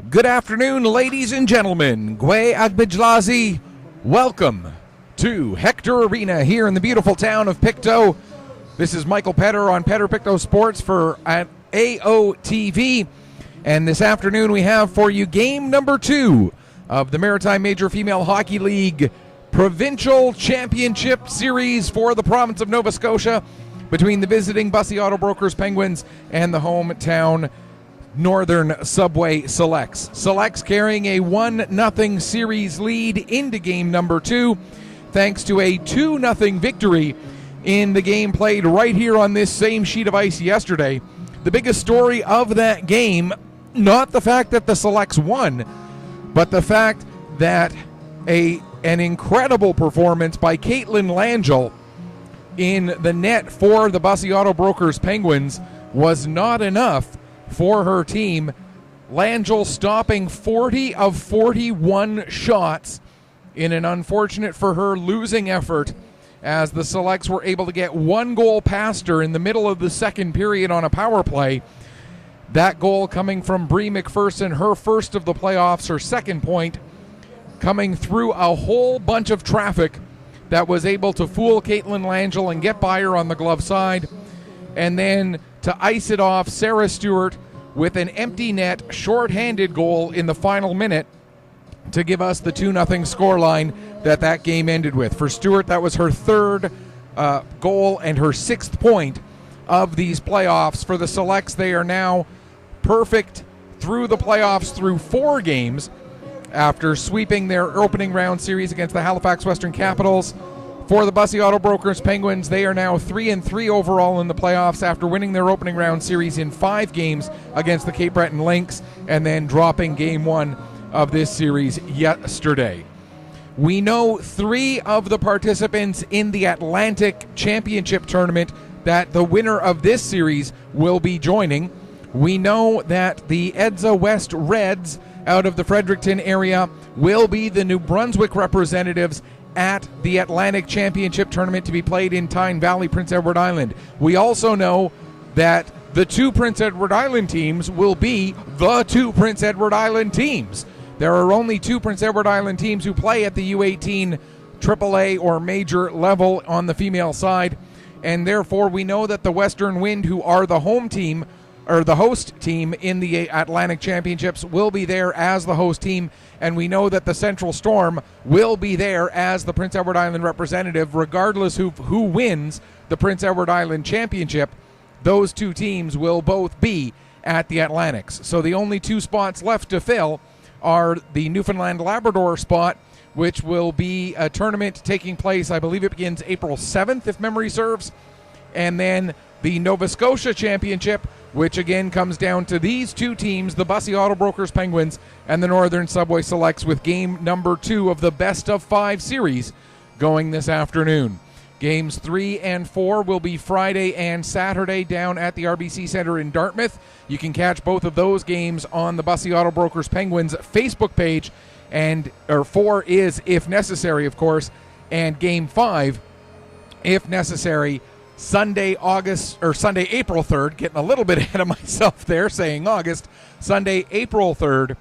Good afternoon, ladies and gentlemen. Gwe Agbijlazi, welcome to Hector Arena here in the beautiful town of Pictou. This is Michael Petter on Petter Pictou Sports for AOTV. And this afternoon we have for you game number 2 of the Maritime Major Female Hockey League Provincial Championship Series for the province of Nova Scotia between the visiting Bussey Auto Brokers Penguins and the hometown Northern Subway Selects. Selects carrying a 1-0 series lead into game number 2 thanks to a 2-0 victory in the game played right here on this same sheet of ice yesterday. The biggest story of that game, not the fact that the Selects won, but the fact that an incredible performance by Caitlin Langell in the net for the Bussey Auto Brokers Penguins was not enough for her team. Langell stopping 40 of 41 shots in an unfortunate for her losing effort, as the Selects were able to get one goal past her in the middle of the second period on a power play. That goal coming from Bree McPherson, her first of the playoffs, her second point, coming through a whole bunch of traffic that was able to fool Caitlin Langell and get by her on the glove side. And then to ice it off, Sarah Stewart with an empty net, shorthanded goal in the final minute to give us the 2-0 scoreline that game ended with. For Stewart, that was her third goal and her 6th point of these playoffs. For the Selects, they are now perfect through the playoffs through 4 games after sweeping their opening round series against the Halifax Western Capitals. For the Bussey Auto Brokers Penguins, they are now 3-3 overall in the playoffs after winning their opening round series in 5 games against the Cape Breton Lynx and then dropping game 1 of this series yesterday. We know 3 of the participants in the Atlantic Championship Tournament that the winner of this series will be joining. We know that the EDSA West Reds out of the Fredericton area will be the New Brunswick representatives at the Atlantic Championship Tournament to be played in Tyne Valley, Prince Edward Island. We also know that the 2 Prince Edward Island teams will be the 2 Prince Edward Island teams. There are only 2 Prince Edward Island teams who play at the U18 AAA or major level on the female side, and therefore we know that the Western Wind, who are the home team or the host team in the Atlantic Championships, will be there as the host team, and we know that the Central Storm will be there as the Prince Edward Island representative. Regardless who wins the Prince Edward Island Championship, those 2 teams will both be at the Atlantics. So the only 2 spots left to fill are the Newfoundland-Labrador spot, which will be a tournament taking place, I believe it begins April 7th, if memory serves, and then the Nova Scotia Championship, which again comes down to these 2 teams, the Bussey Auto Brokers Penguins and the Northern Subway Selects, with game number 2 of the best of 5 series going this afternoon. Games 3 and 4 will be Friday and Saturday down at the RBC Centre in Dartmouth. You can catch both of those games on the Bussey Auto Brokers Penguins Facebook page, and 4 is if necessary, of course, and game 5, if necessary, Sunday, April 3rd, getting a little bit ahead of myself there, saying August, Sunday, April 3rd,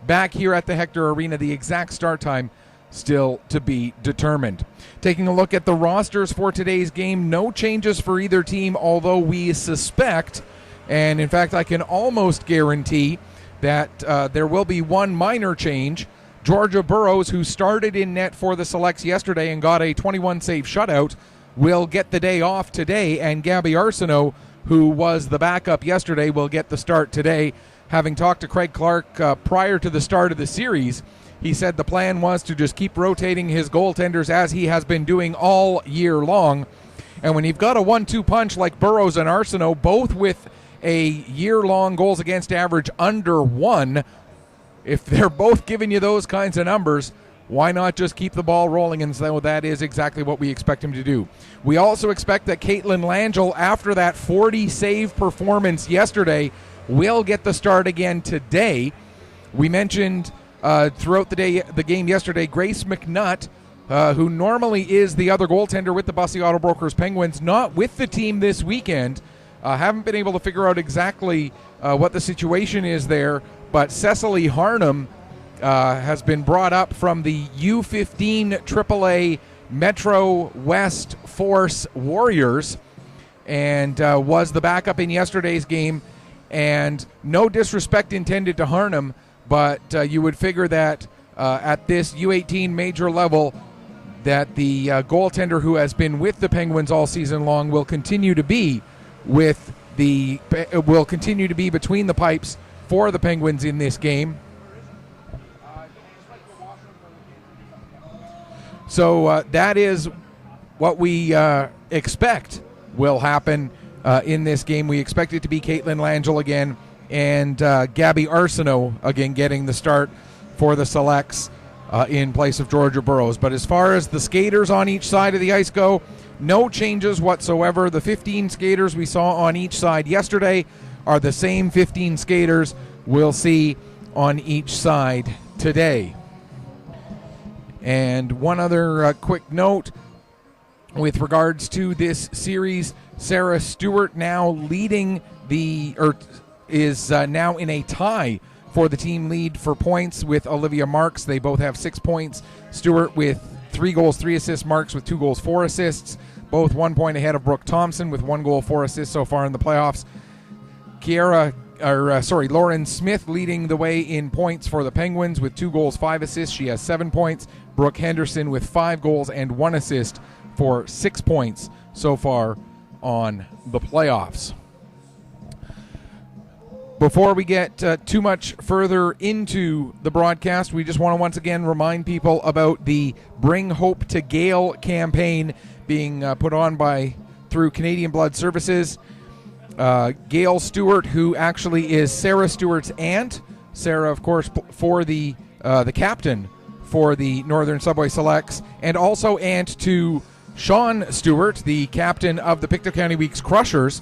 back here at the Hector Arena. The exact start time still to be determined. Taking a look at the rosters for today's game, no changes for either team, although we suspect, and in fact I can almost guarantee, that there will be one minor change. Georgia Burrows, who started in net for the Selects yesterday and got a 21-save shutout, will get the day off today, and Gabby Arsenault, who was the backup yesterday, will get the start today. Having talked to Craig Clark prior to the start of the series, he said the plan was to just keep rotating his goaltenders as he has been doing all year long. And when you've got a 1-2 punch like Burrows and Arsenault, both with a year-long goals against average under 1, if they're both giving you those kinds of numbers, why not just keep the ball rolling? And so that is exactly what we expect him to do. We also expect that Caitlin Langell, after that 40-save performance yesterday, will get the start again today. We mentioned throughout the game yesterday, Grace McNutt, who normally is the other goaltender with the Bussey Auto Brokers Penguins, not with the team this weekend. Haven't been able to figure out exactly what the situation is there, but Cecily Harnham has been brought up from the U15 AAA Metro West Force Warriors and was the backup in yesterday's game. And no disrespect intended to Harnham, but you would figure that at this U18 major level that the goaltender who has been with the Penguins all season long will continue to be between the pipes for the Penguins in this game. So that is what we expect will happen in this game. We expect it to be Caitlin Langell again and Gabby Arsenault again getting the start for the Selects in place of Georgia Burrows. But as far as the skaters on each side of the ice go, no changes whatsoever. The 15 skaters we saw on each side yesterday are the same 15 skaters we'll see on each side today. And one other quick note with regards to this series, Sarah Stewart now leading is now in a tie for the team lead for points with Olivia Marks. They both have 6 points. Stewart with 3 goals, 3 assists. Marks with 2 goals, 4 assists. Both 1 point ahead of Brooke Thompson with 1 goal, 4 assists so far in the playoffs. Lauren Smith leading the way in points for the Penguins with 2 goals, 5 assists. She has 7 points. Brooke Henderson with 5 goals and 1 assist for 6 points so far on the playoffs. Before we get too much further into the broadcast, we just want to once again remind people about the Bring Hope to Gale campaign being put on through Canadian Blood Services. Gail Stewart, who actually is Sarah Stewart's aunt. Sarah, of course, for the captain for the Northern Subway Selects, and also aunt to Sean Stewart, the captain of the Pictou County Weeks Crushers.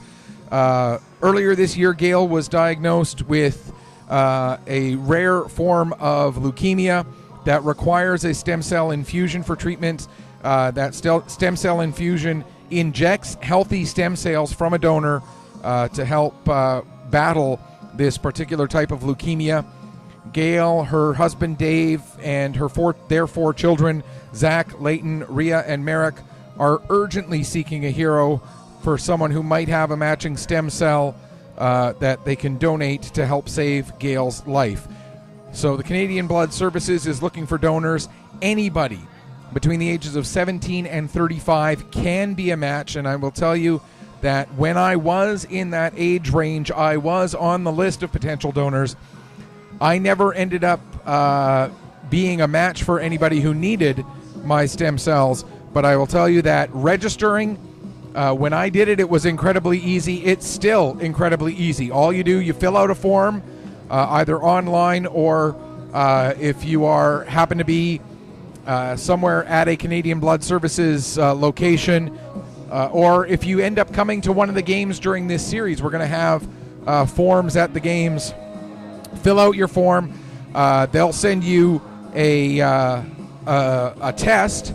Earlier this year, Gail was diagnosed with a rare form of leukemia that requires a stem cell infusion for treatment. That stem cell infusion injects healthy stem cells from a donor to help battle this particular type of leukemia. Gail, her husband Dave, and their 4 children, Zach, Leighton, Rhea, and Merrick, are urgently seeking a hero for someone who might have a matching stem cell that they can donate to help save Gail's life. So the Canadian Blood Services is looking for donors. Anybody between the ages of 17 and 35 can be a match, and I will tell you that when I was in that age range, I was on the list of potential donors. I never ended up being a match for anybody who needed my stem cells, but I will tell you that registering, when I did it, it was incredibly easy. It's still incredibly easy. All you do, you fill out a form, either online or if you happen to be somewhere at a Canadian Blood Services location, or if you end up coming to one of the games during this series, we're going to have forms at the games. Fill out your form. They'll send you a test.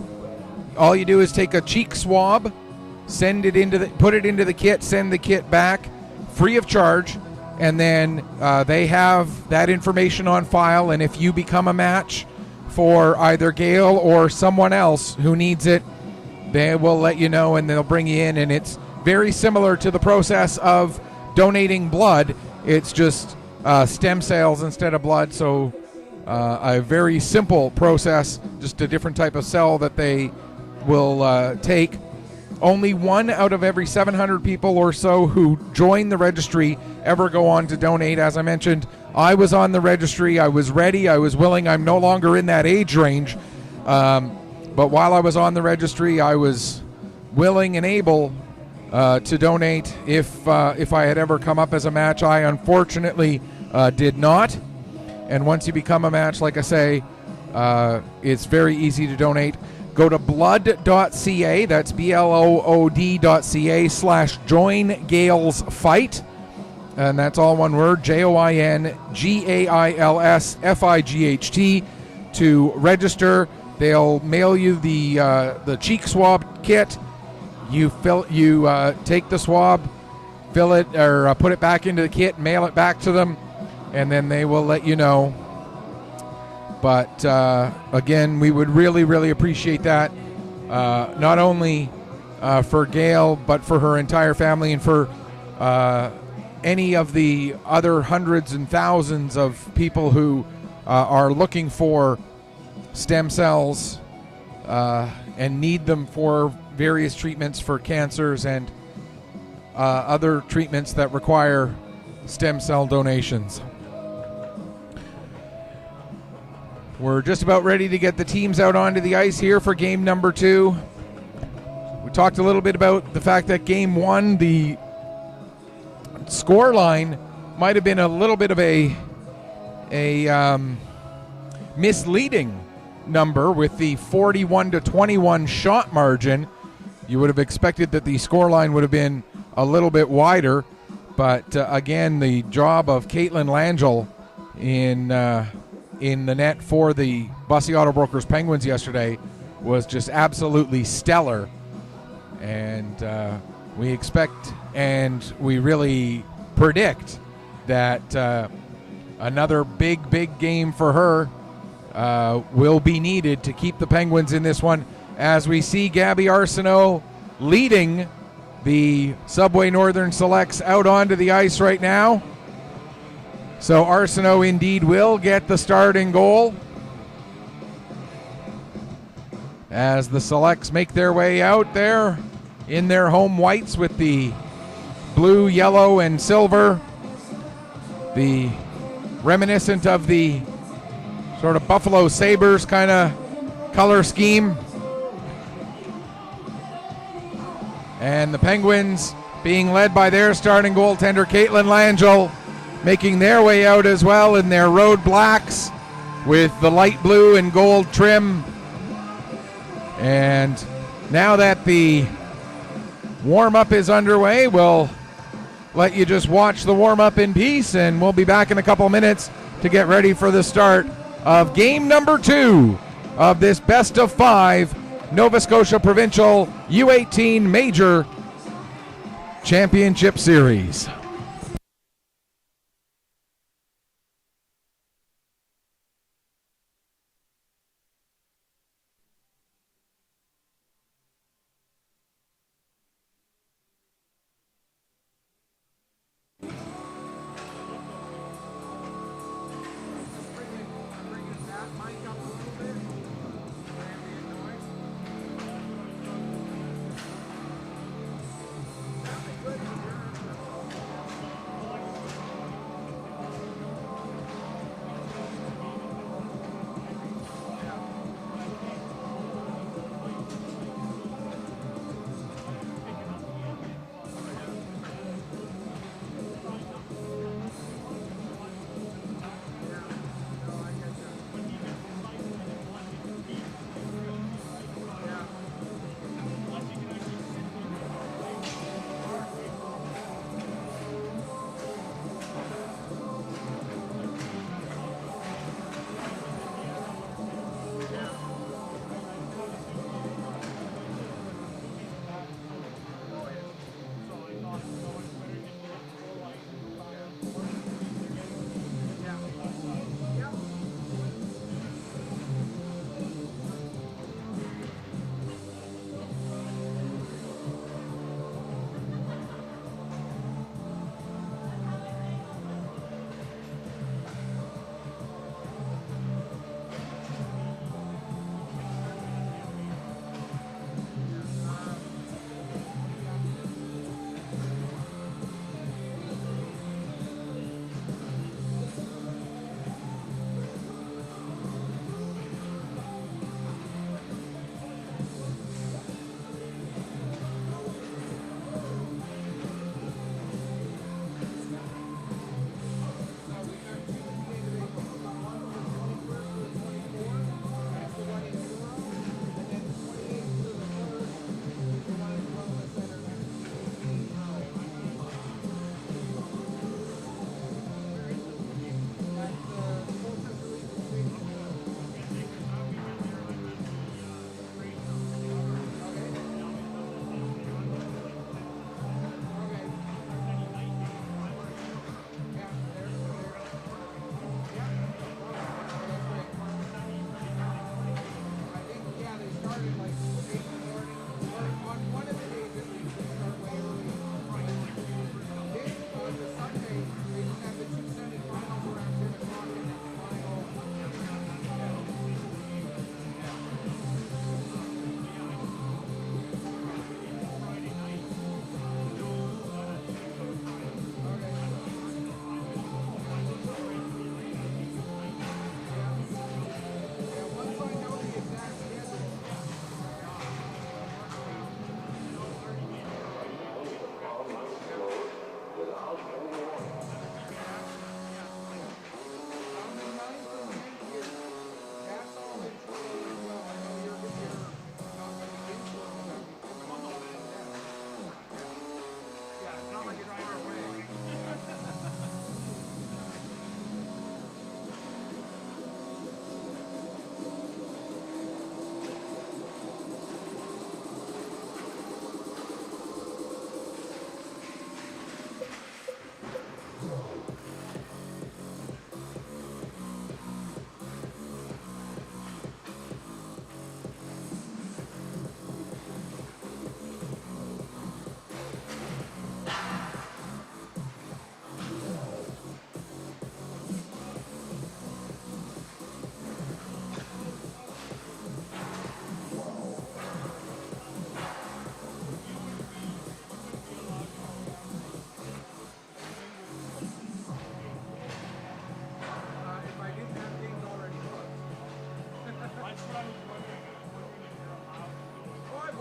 All you do is take a cheek swab, put it into the kit, send the kit back, free of charge, and then they have that information on file. And if you become a match for either Gail or someone else who needs it, they will let you know and they'll bring you in. And it's very similar to the process of donating blood. It's just stem cells instead of blood, so a very simple process, just a different type of cell that they will take. Only 1 out of every 700 people or so who join the registry ever go on to donate. As I mentioned, I was on the registry. I was ready. I was willing. I'm no longer in that age range. But while I was on the registry, I was willing and able to donate if I had ever come up as a match. I unfortunately did not. And once you become a match, like I say, it's very easy to donate. Go to blood.ca, that's blood.ca/join Gales Fight. And that's all one word, JOINGAILSFIGHT, to register. They'll mail you the cheek swab kit. You take the swab, fill it or put it back into the kit, mail it back to them, and then they will let you know. But again, we would really, really appreciate that, not only for Gail, but for her entire family and for any of the other hundreds and thousands of people who are looking for stem cells and need them for various treatments for cancers and other treatments that require stem cell donations. We're just about ready to get the teams out onto the ice here for game number 2. We talked a little bit about the fact that game 1, the score line might have been a little bit of a misleading number with the 41-21 shot margin. You would have expected that the score line would have been a little bit wider, but again, the job of Caitlin Langell in the net for the Bussy Auto Brokers Penguins yesterday was just absolutely stellar. And we expect and we really predict that another big game for her will be needed to keep the Penguins in this one, as we see Gabby Arsenault leading the Subway Northern Selects out onto the ice right now. So Arsenault indeed will get the starting goal as the Selects make their way out there in their home whites with the blue, yellow, and silver, the reminiscent of the sort of Buffalo Sabres kind of color scheme. And the Penguins being led by their starting goaltender, Caitlin Langell, making their way out as well in their road blacks with the light blue and gold trim. And now that the warm-up is underway, we'll let you just watch the warm-up in peace, and we'll be back in a couple minutes to get ready for the start of game number 2 of this best of 5 Nova Scotia Provincial U18 Major Championship Series.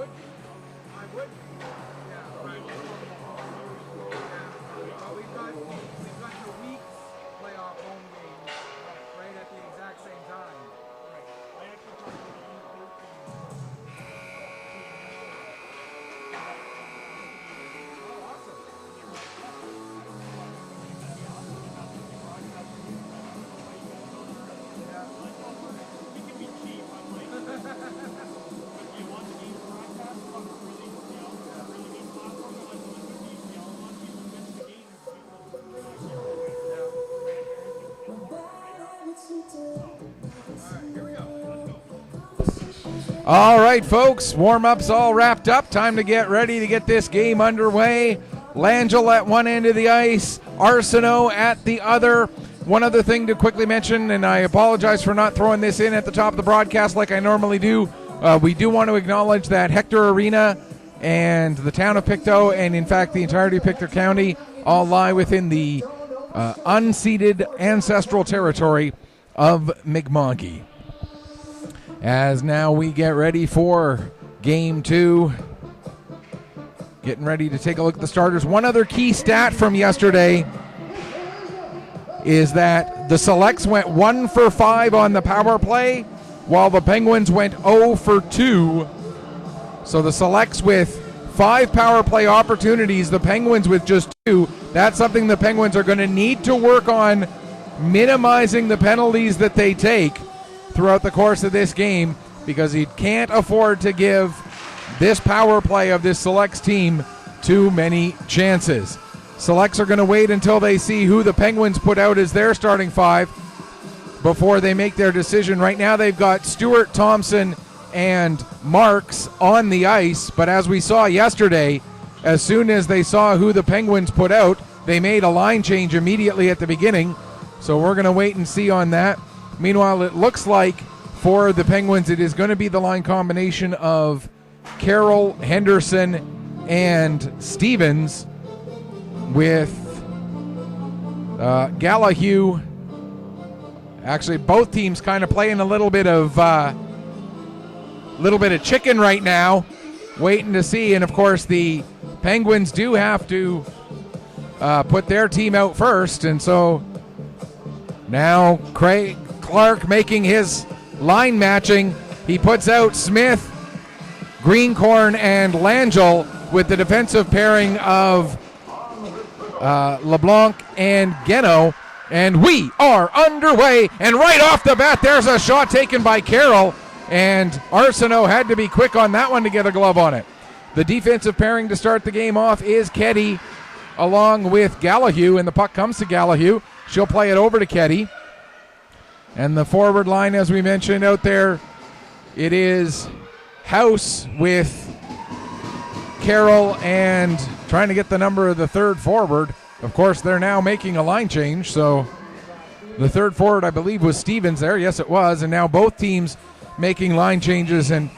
would be. I would be. Yeah. Right. But we've got the week's playoff home game right at the exact same time. Right. I actually talked to the Oh, awesome. All right, folks, warm-ups all wrapped up. Time to get ready to get this game underway. Langell at one end of the ice, Arsenault at the other. One other thing to quickly mention, and I apologize for not throwing this in at the top of the broadcast like I normally do. We do want to acknowledge that Hector Arena and the town of Pictou, and in fact the entirety of Pictou County, all lie within the unceded ancestral territory of Mi'kmaq. As now we get ready for Game 2. Getting ready to take a look at the starters. One other key stat from yesterday is that the Selects went 1 for 5 on the power play, while the Penguins went 0 for 2. So the Selects with 5 power play opportunities, the Penguins with just 2. That's something the Penguins are going to need to work on, minimizing the penalties that they take throughout the course of this game, because he can't afford to give this power play of this Selects team too many chances. Selects are going to wait until they see who the Penguins put out as their starting 5 before they make their decision. Right now they've got Stewart, Thompson, and Marks on the ice, but as we saw yesterday, as soon as they saw who the Penguins put out, they made a line change immediately at the beginning, so we're going to wait and see on that. Meanwhile, it looks like for the Penguins, it is going to be the line combination of Carroll, Henderson, and Stevens, with Gallahue. Actually, both teams kind of playing a little bit of chicken right now, waiting to see. And of course, the Penguins do have to put their team out first, and so now Craig Clark making his line matching. He puts out Smith, Greencorn, and Langell with the defensive pairing of LeBlanc and Geno. And we are underway. And right off the bat, there's a shot taken by Carroll. And Arsenault had to be quick on that one to get a glove on it. The defensive pairing to start the game off is Keddy along with Gallahue. And the puck comes to Gallahue. She'll play it over to Keddy. And the forward line, as we mentioned out there, it is House with Carroll and trying to get the number of the third forward. Of course, they're now making a line change, so the third forward, I believe, was Stevens there. Yes, it was. And now both teams making line changes, and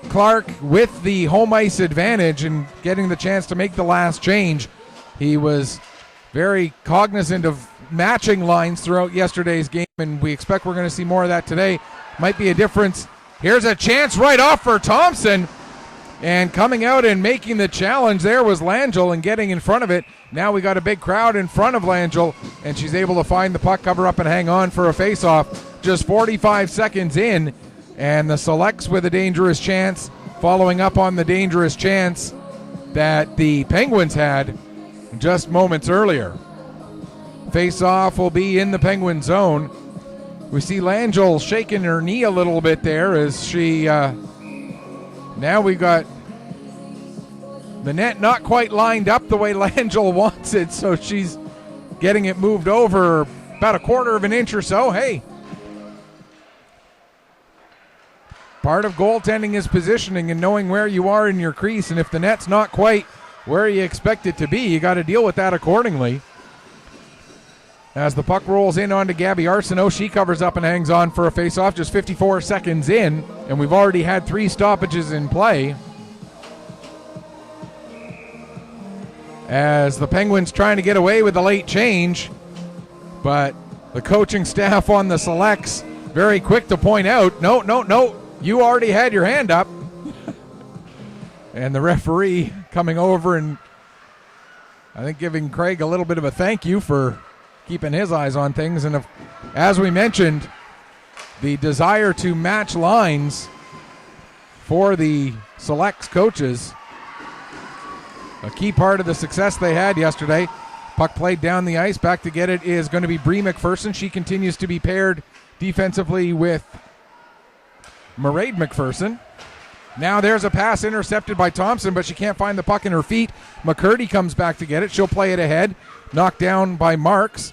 Clark with the home ice advantage and getting the chance to make the last change. He was very cognizant of matching lines throughout yesterday's game, and we expect we're going to see more of that today. Might be a difference. Here's a chance right off for Thompson, and coming out and making the challenge there was Langell and getting in front of it. Now we got a big crowd in front of Langell, and she's able to find the puck, cover up, and hang on for a face-off. Just 45 seconds in, and the Selects with a dangerous chance, following up on the dangerous chance that the Penguins had just moments earlier. Face-off will be in the Penguin zone. We see Langell shaking her knee a little bit there as she, now we've got the net not quite lined up the way Langell wants it, so she's getting it moved over about a quarter of an inch or so. Hey, part of goaltending is positioning and knowing where you are in your crease, and if the net's not quite where you expect it to be, you got to deal with that accordingly. As the puck rolls in onto Gabby Arsenault, she covers up and hangs on for a face-off just 54 seconds in, and we've already had 3 stoppages in play. As the Penguins trying to get away with the late change, but the coaching staff on the Selects very quick to point out, no, you already had your hand up. And the referee coming over and I think giving Craig a little bit of a thank you for keeping his eyes on things. And as we mentioned, the desire to match lines for the selects coaches, a key part of the success they had yesterday. Puck played down the ice. Back to get it is going to be Bree McPherson. She continues to be paired defensively with Mairead McPherson. Now there's a pass intercepted by Thompson, but she can't find the puck in her feet. McCurdy comes back to get it. She'll play it ahead. Knocked down by Marks.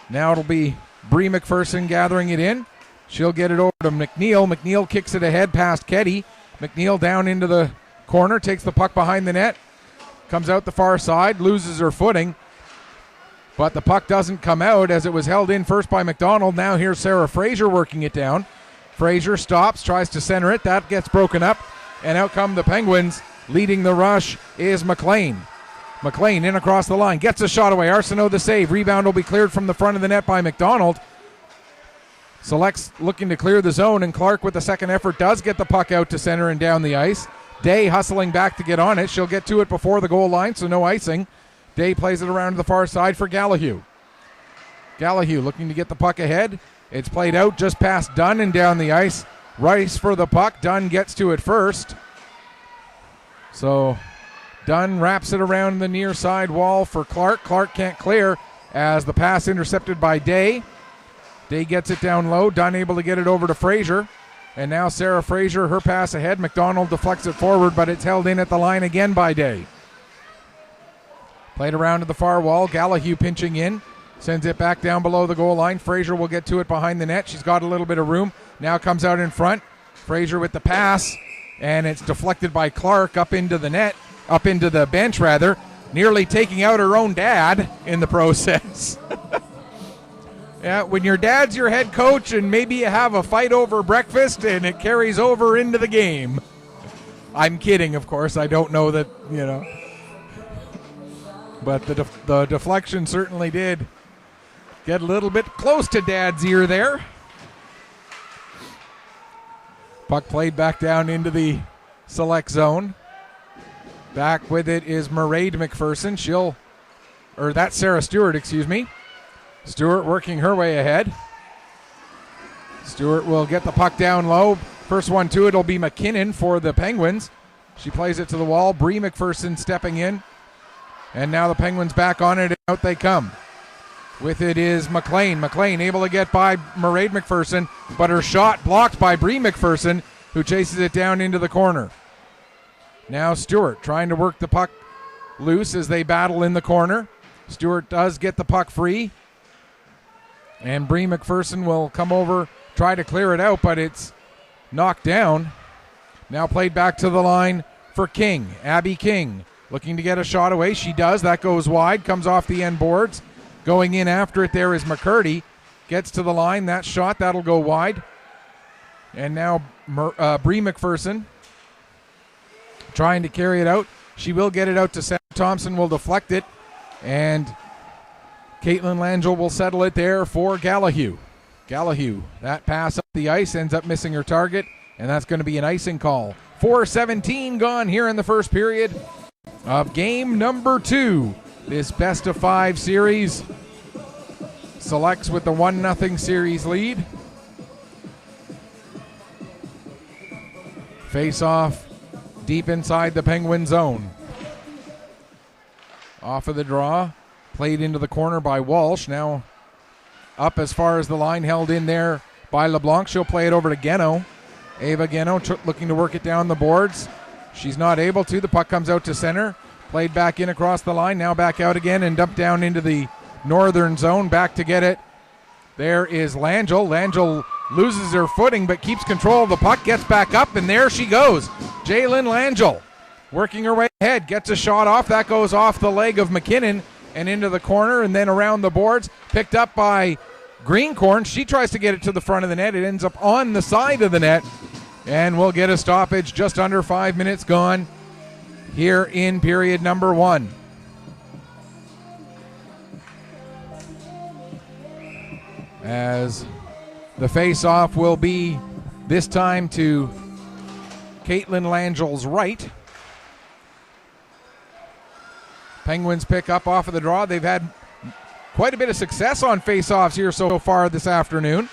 Now it'll be Bree McPherson gathering it in. She'll get it over to McNeil. McNeil kicks it ahead past Keddy. McNeil down into the corner, takes the puck behind the net. Comes out the far side, loses her footing. But the puck doesn't come out as it was held in first by McDonald. Now here's Sarah Fraser working it down. Fraser stops, tries to center it. That gets broken up. And out come the Penguins. Leading the rush is McLean. McLean in across the line. Gets a shot away. Arsenault the save. Rebound will be cleared from the front of the net by McDonald. Selects looking to clear the zone, and Clark with the second effort does get the puck out to center and down the ice. Day hustling back to get on it. She'll get to it before the goal line, so no icing. Day plays it around to the far side for Gallahue. Gallahue looking to get the puck ahead. It's played out just past Dunn and down the ice. Rice for the puck. Dunn gets to it first. So Dunn wraps it around the near side wall for Clark. Clark can't clear as the pass intercepted by Day. Day gets it down low. Dunn able to get it over to Fraser. And now Sarah Fraser, her pass ahead. McDonald deflects it forward, but it's held in at the line again by Day. Played around to the far wall. Gallahue pinching in. Sends it back down below the goal line. Fraser will get to it behind the net. She's got a little bit of room. Now comes out in front. Fraser with the pass. And it's deflected by Clark up into the net. Up into the bench, rather. Nearly taking out her own dad in the process. Yeah, when your dad's your head coach and maybe you have a fight over breakfast and it carries over into the game. I'm kidding, of course. I don't know that, But the deflection certainly did get a little bit close to Dad's ear there. Puck played back down into the select zone. Back with it is Mairead McPherson. That's Sarah Stewart, excuse me. Stewart working her way ahead. Stewart will get the puck down low. First one to it will be McKinnon for the Penguins. She plays it to the wall. Bree McPherson stepping in. And now the Penguins back on it, and out they come. With it is McLean. McLean able to get by Mairead McPherson, but her shot blocked by Bree McPherson, who chases it down into the corner. Now Stewart trying to work the puck loose as they battle in the corner. Stewart does get the puck free. And Bree McPherson will come over, try to clear it out, but it's knocked down. Now played back to the line for King. Abby King looking to get a shot away. She does. That goes wide. Comes off the end boards. Going in after it there is McCurdy. Gets to the line. That shot, that'll go wide. And now Bree McPherson trying to carry it out. She will get it out to center. Thompson will deflect it. And Caitlin Langell will settle it there for Gallahue. Gallahue, that pass up the ice, ends up missing her target, and that's going to be an icing call. 4:17 gone here in the first period of game number 2. This best-of-5 series selects with the 1-0 series lead. Face-off deep inside the Penguin zone. Off of the draw. Played into the corner by Walsh. Now up as far as the line, held in there by LeBlanc. She'll play it over to Geno. Ava Geno looking to work it down the boards. She's not able to. The puck comes out to center. Played back in across the line. Now back out again and dumped down into the northern zone. Back to get it. There is Langell. Langell loses her footing but keeps control of the puck. Gets back up and there she goes. Jaylin Langell working her way ahead. Gets a shot off. That goes off the leg of McKinnon and into the corner and then around the boards. Picked up by Greencorn. She tries to get it to the front of the net. It ends up on the side of the net. And we'll get a stoppage. Just under 5 minutes gone here in period number 1. As the face-off will be this time to Caitlin Langell's right. Penguins pick up off of the draw. They've had quite a bit of success on face-offs here so far this afternoon,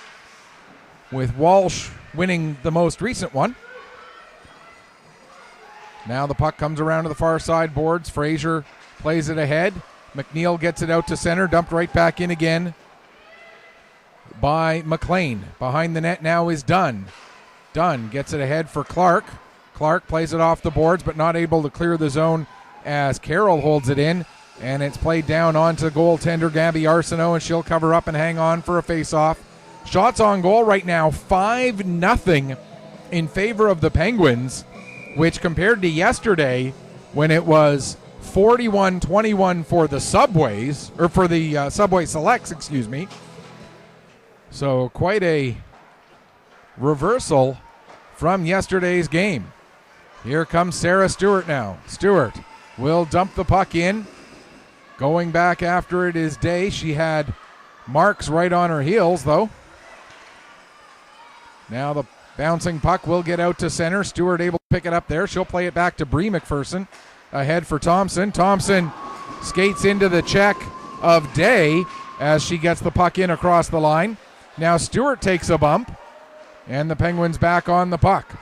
with Walsh winning the most recent one. Now the puck comes around to the far side boards. Fraser plays it ahead. McNeil gets it out to center, dumped right back in again by McLean. Behind the net now is Dunn. Dunn gets it ahead for Clark. Clark plays it off the boards, but not able to clear the zone as Carroll holds it in. And it's played down onto goaltender Gabby Arsenault, and she'll cover up and hang on for a face-off. Shots on goal right now, 5-0 in favor of the Penguins, which compared to yesterday when it was 41-21 for the Subways, or for the Subway Selects, excuse me. So quite a reversal from yesterday's game. Here comes Sarah Stewart now. Stewart will dump the puck in. Going back after it is Day. She had Marks right on her heels, though. Now the bouncing puck will get out to center. Stewart able to pick it up there. She'll play it back to Bree McPherson. Ahead for Thompson. Thompson skates into the check of Day as she gets the puck in across the line. Now Stewart takes a bump, and the Penguins back on the puck.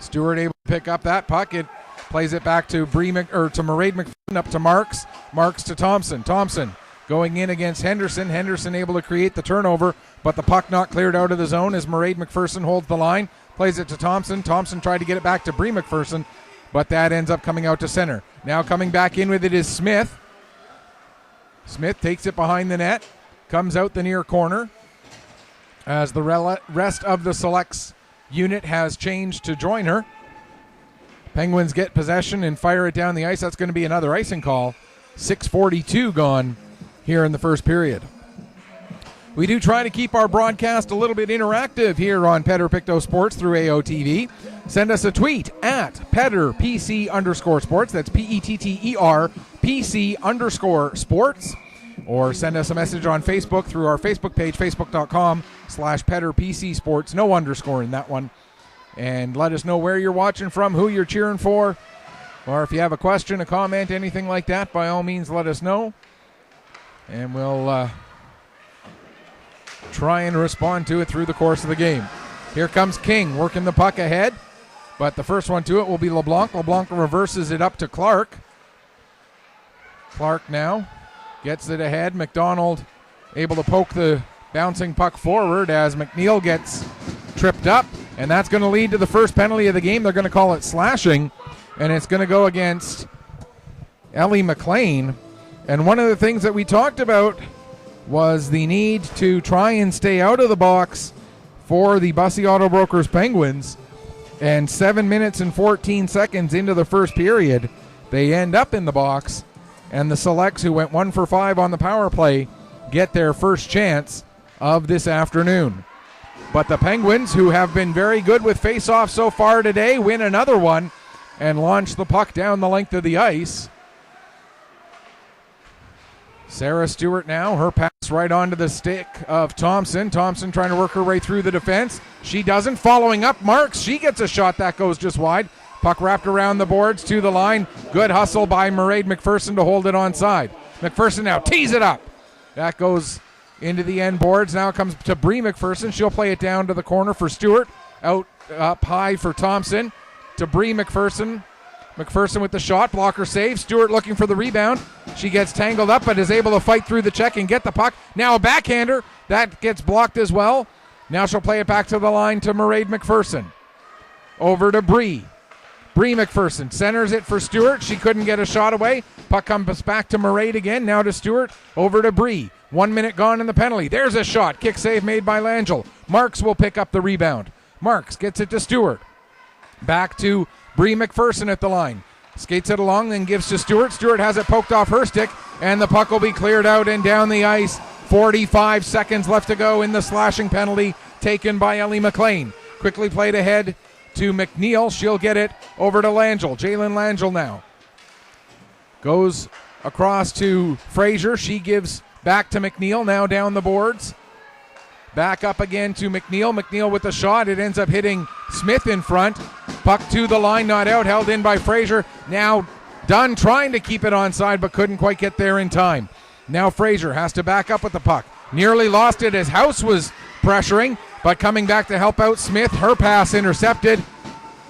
Stewart able to pick up that puck. It plays it back to Mairead McPherson, up to Marks. Marks to Thompson. Thompson going in against Henderson. Henderson able to create the turnover, but the puck not cleared out of the zone as Mairead McPherson holds the line. Plays it to Thompson. Thompson tried to get it back to Bree McPherson, but that ends up coming out to center. Now coming back in with it is Smith. Smith takes it behind the net. Comes out the near corner as the rest of the Selects unit has changed to join her. Penguins get possession and fire it down the ice. That's going to be another icing call. 6:42 gone here in the first period. We do try to keep our broadcast a little bit interactive here on Petter Pictou Sports through AOTV. Send us a tweet at PetterPC_sports. That's PETTER PC_sports. Or send us a message on Facebook through our Facebook page, facebook.com/PetterPCsports. No underscore in that one. And let us know where you're watching from, who you're cheering for. Or if you have a question, a comment, anything like that, by all means let us know. And we'll try and respond to it through the course of the game. Here comes King working the puck ahead. But the first one to it will be LeBlanc. LeBlanc reverses it up to Clark. Clark now gets it ahead. McDonald able to poke the bouncing puck forward as McNeil gets tripped up. And that's going to lead to the first penalty of the game. They're going to call it slashing. And it's going to go against Ellie McLean. And one of the things that we talked about was the need to try and stay out of the box for the Bussey Auto Brokers Penguins. And 7 minutes and 14 seconds into the first period, they end up in the box. And the Selects, who went 1 for 5 on the power play, get their first chance of this afternoon. But the Penguins, who have been very good with face-offs so far today, win another one and launch the puck down the length of the ice. Sarah Stewart now, her pass right onto the stick of Thompson. Thompson trying to work her way through the defense. She doesn't. Following up, Marks. She gets a shot that goes just wide. Puck wrapped around the boards to the line. Good hustle by Mairead McPherson to hold it onside. McPherson now tees it up. That goes into the end boards. Now it comes to Bree McPherson. She'll play it down to the corner for Stewart. Out up high for Thompson. To Bree McPherson. McPherson with the shot. Blocker save. Stewart looking for the rebound. She gets tangled up but is able to fight through the check and get the puck. Now a backhander. That gets blocked as well. Now she'll play it back to the line to Mairead McPherson. Over to Bree. Bree McPherson centers it for Stewart. She couldn't get a shot away. Puck comes back to Mairead again. Now to Stewart. Over to Bree. 1 minute gone in the penalty. There's a shot. Kick save made by Langell. Marks will pick up the rebound. Marks gets it to Stewart. Back to Bree McPherson at the line. Skates it along, then gives to Stewart. Stewart has it poked off her stick, and the puck will be cleared out and down the ice. 45 seconds left to go in the slashing penalty taken by Ellie McLean. Quickly played ahead to McNeil. She'll get it over to Langell. Jalen Langell now goes across to Fraser. She gives back to McNeil, now down the boards. Back up again to McNeil. McNeil with the shot. It ends up hitting Smith in front. Puck to the line, not out. Held in by Fraser. Now Dunn trying to keep it onside but couldn't quite get there in time. Now Fraser has to back up with the puck. Nearly lost it as House was pressuring, but coming back to help out Smith. Her pass intercepted,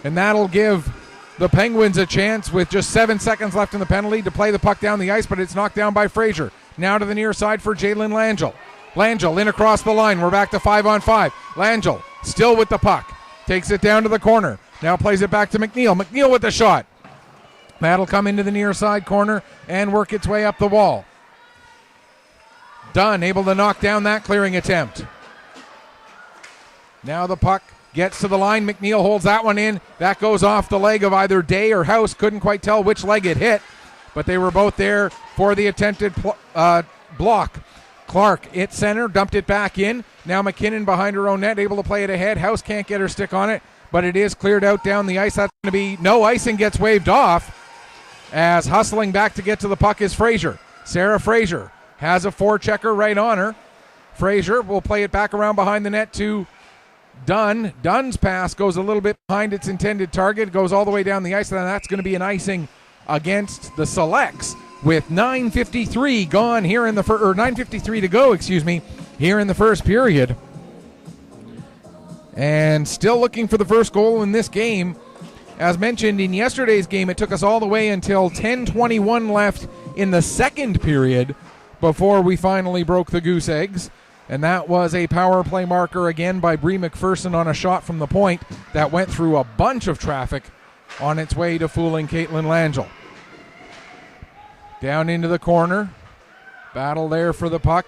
and that'll give the Penguins a chance with just 7 seconds left in the penalty to play the puck down the ice, but it's knocked down by Fraser. Now to the near side for Jalen Langell. Langell in across the line. We're back to 5-on-5. Langell still with the puck. Takes it down to the corner. Now plays it back to McNeil. McNeil with the shot. That'll come into the near side corner and work its way up the wall. Dunn able to knock down that clearing attempt. Now the puck gets to the line. McNeil holds that one in. That goes off the leg of either Day or House. Couldn't quite tell which leg it hit, but they were both there for the attempted block. Clark at center, dumped it back in. Now McKinnon behind her own net, able to play it ahead. House can't get her stick on it, but it is cleared out down the ice. That's going to be no icing, gets waved off as hustling back to get to the puck is Fraser. Sarah Fraser has a forechecker right on her. Fraser will play it back around behind the net to Dunn. Dunn's pass goes a little bit behind its intended target, goes all the way down the ice, and that's going to be an icing against the Selects with 9:53 gone here in the or 9:53 to go, here in the first period. And still looking for the first goal in this game. As mentioned in yesterday's game, it took us all the way until 10:21 left in the second period before we finally broke the goose eggs. And that was a power play marker again by Bree McPherson on a shot from the point that went through a bunch of traffic on its way to fooling Caitlin Langell. Down into the corner. Battle there for the puck.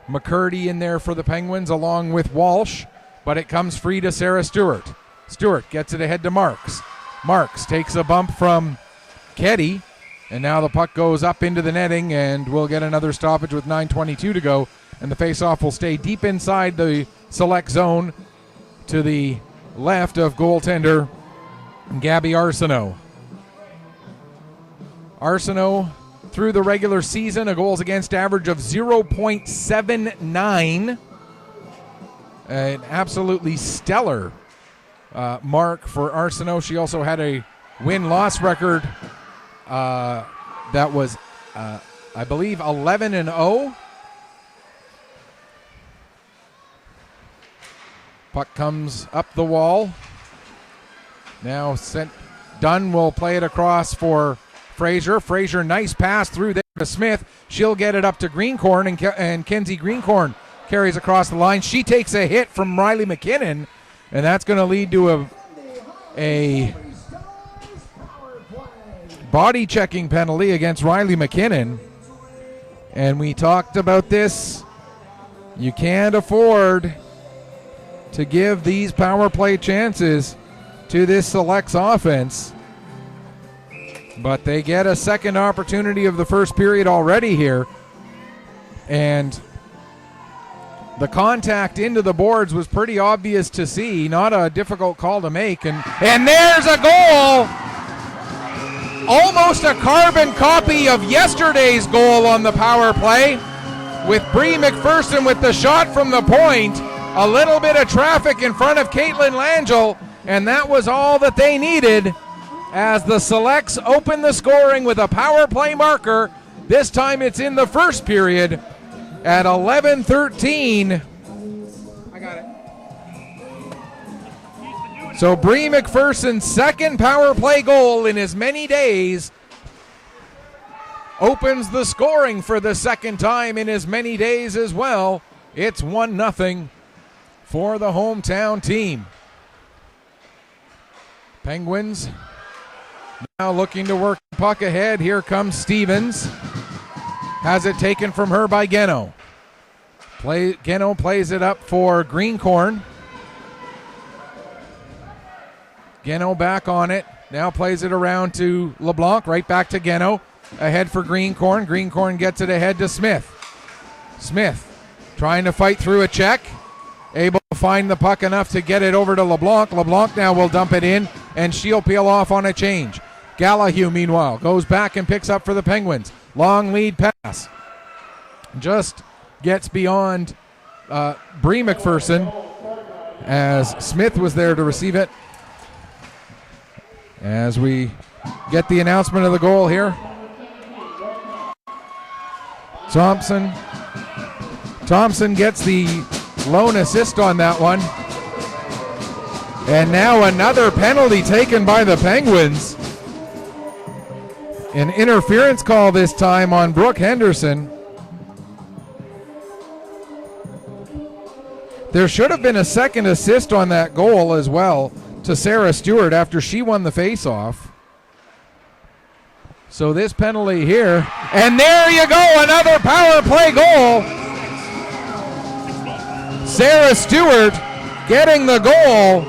McCurdy in there for the Penguins along with Walsh, but it comes free to Sarah Stewart. Stewart gets it ahead to Marks. Marks takes a bump from Keddy, and now the puck goes up into the netting, and we'll get another stoppage with 9:22 to go, and the faceoff will stay deep inside the select zone to the left of goaltender Gabby Arsenault. Arsenault, through the regular season, a goals against average of 0.79. An absolutely stellar mark for Arsenault. She also had a win-loss record that was, I believe, 11-0. Puck comes up the wall. Now Dunn will play it across for Fraser. Fraser, nice pass through there to Smith. She'll get it up to Greencorn, and Kenzie Greencorn carries across the line. She takes a hit from Riley McKinnon, and that's going to lead to a body checking penalty against Riley McKinnon. And we talked about this. You can't afford to give these power play chances to this Selects offense. But they get a second opportunity of the first period already here. And the contact into the boards was pretty obvious to see. Not a difficult call to make. And there's a goal! Almost a carbon copy of yesterday's goal on the power play, with Bree McPherson with the shot from the point. A little bit of traffic in front of Caitlin Langell, and that was all that they needed as the Selects open the scoring with a power play marker. This time it's in the first period at 11:13. I got it. So Bree McPherson's second power play goal in as many days opens the scoring for the second time in as many days as well. It's 1-0 for the hometown team. Penguins now looking to work the puck ahead. Here comes Stevens. Has it taken from her by Geno. Geno plays it up for Greencorn. Geno back on it. Now plays it around to LeBlanc. Right back to Geno. Ahead for Greencorn. Greencorn gets it ahead to Smith. Smith trying to fight through a check. Able to find the puck enough to get it over to LeBlanc. LeBlanc now will dump it in, and she'll peel off on a change. Gallahue, meanwhile, goes back and picks up for the Penguins. Long lead pass. Just gets beyond Bree McPherson as Smith was there to receive it. As we get the announcement of the goal here. Thompson gets the lone assist on that one. And now another penalty taken by the Penguins. An interference call this time on Brooke Henderson. There should have been a second assist on that goal as well to Sarah Stewart after she won the faceoff. So this penalty here, and there you go, another power play goal. Sarah Stewart getting the goal.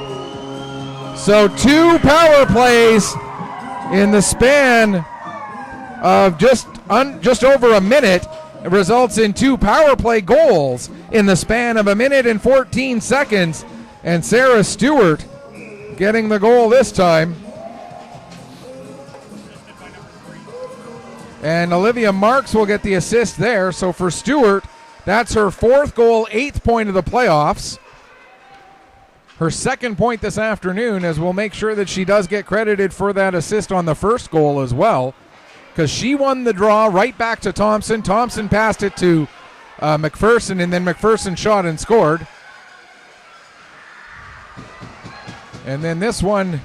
So 2 power plays in the span of just over a minute. It results in 2 power play goals in the span of a minute and 14 seconds. And Sarah Stewart getting the goal this time. And Olivia Marks will get the assist there. So for Stewart, that's her 4th goal, 8th point of the playoffs. Her 2nd point this afternoon, as we'll make sure that she does get credited for that assist on the first goal as well, because she won the draw right back to Thompson. Thompson passed it to McPherson, and then McPherson shot and scored. And then this one,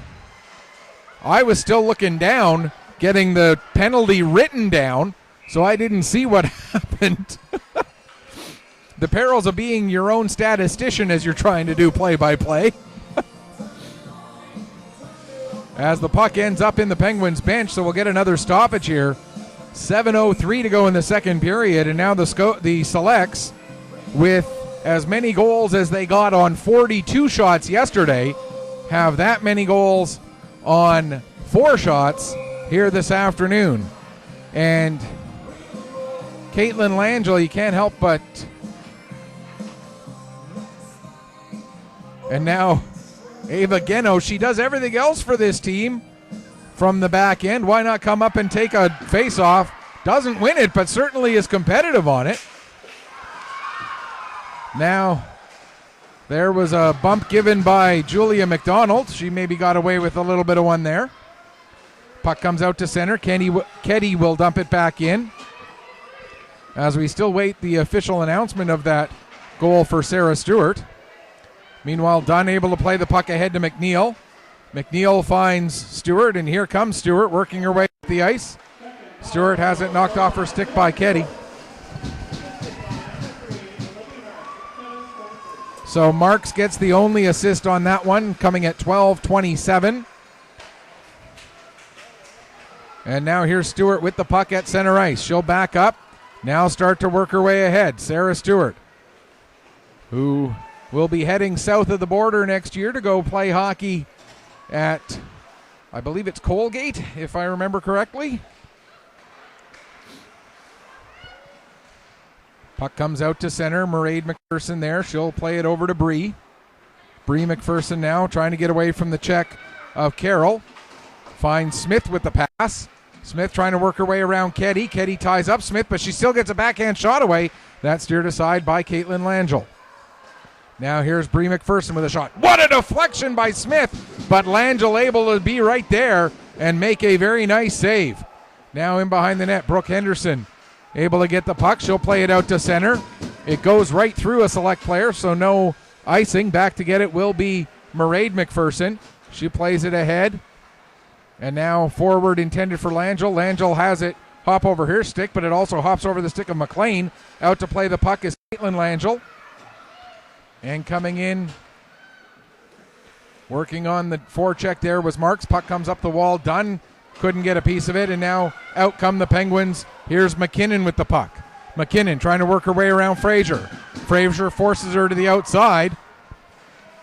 I was still looking down, getting the penalty written down, so I didn't see what happened. The perils of being your own statistician as you're trying to do play-by-play. As the puck ends up in the Penguins bench, so we'll get another stoppage here. 7:03 to go in the second period, and now the Selects, with as many goals as they got on 42 shots yesterday, have that many goals on 4 shots here this afternoon. And Caitlin Langell, you can't help but... And now Ava Geno, she does everything else for this team from the back end. Why not come up and take a face-off? Doesn't win it, but certainly is competitive on it. Now, there was a bump given by Julia McDonald. She maybe got away with a little bit of one there. Puck comes out to center. Keddy will dump it back in. As we still wait the official announcement of that goal for Sarah Stewart. Meanwhile, Dunn able to play the puck ahead to McNeil. McNeil finds Stewart, and here comes Stewart working her way up the ice. Stewart has it knocked off her stick by Keddy. So Marks gets the only assist on that one, coming at 12:27. And now here's Stewart with the puck at center ice. She'll back up, now start to work her way ahead. Sarah Stewart, who will be heading south of the border next year to go play hockey at, I believe it's Colgate, if I remember correctly. Puck comes out to center. Mairead McPherson there. She'll play it over to Bree. Bree McPherson now trying to get away from the check of Carroll. Finds Smith with the pass. Smith trying to work her way around Keddy. Keddy ties up Smith, but she still gets a backhand shot away. That's steered aside by Caitlin Langell. Now here's Bree McPherson with a shot. What a deflection by Smith, but Langell able to be right there and make a very nice save. Now in behind the net, Brooke Henderson able to get the puck. She'll play it out to center. It goes right through a Select player, so no icing. Back to get it will be Mairead McPherson. She plays it ahead. And now forward intended for Langell. Langell has it hop over her stick, but it also hops over the stick of McLean. Out to play the puck is Caitlin Langell. And coming in, working on the forecheck there was Marks. Puck comes up the wall. Dunn couldn't get a piece of it, and now out come the Penguins. Here's McKinnon with the puck. McKinnon trying to work her way around Fraser. Fraser forces her to the outside,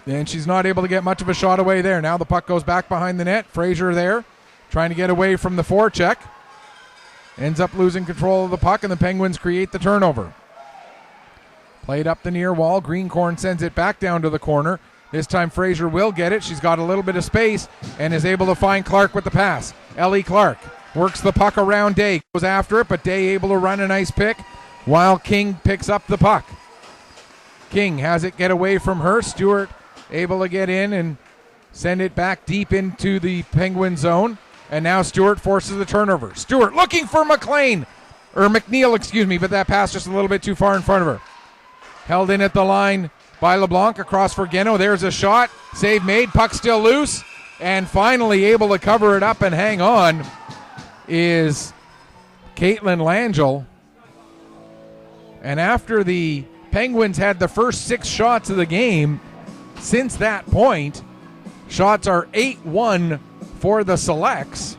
and she's not able to get much of a shot away there. Now the puck goes back behind the net. Fraser there trying to get away from the forecheck. Ends up losing control of the puck, and the Penguins create the turnover. Played up the near wall. Greencorn sends it back down to the corner. This time Fraser will get it. She's got a little bit of space and is able to find Clark with the pass. Ellie Clark works the puck around Day. Goes after it, but Day able to run a nice pick while King picks up the puck. King has it get away from her. Stewart able to get in and send it back deep into the Penguin zone. And now Stewart forces the turnover. Stewart looking for McNeil, excuse me, but that pass just a little bit too far in front of her. Held in at the line by LeBlanc, across for Geno. There's a shot. Save made. Puck still loose. And finally able to cover it up and hang on is Caitlin Langell. And after the Penguins had the first 6 shots of the game, since that point, shots are 8-1 for the Selects,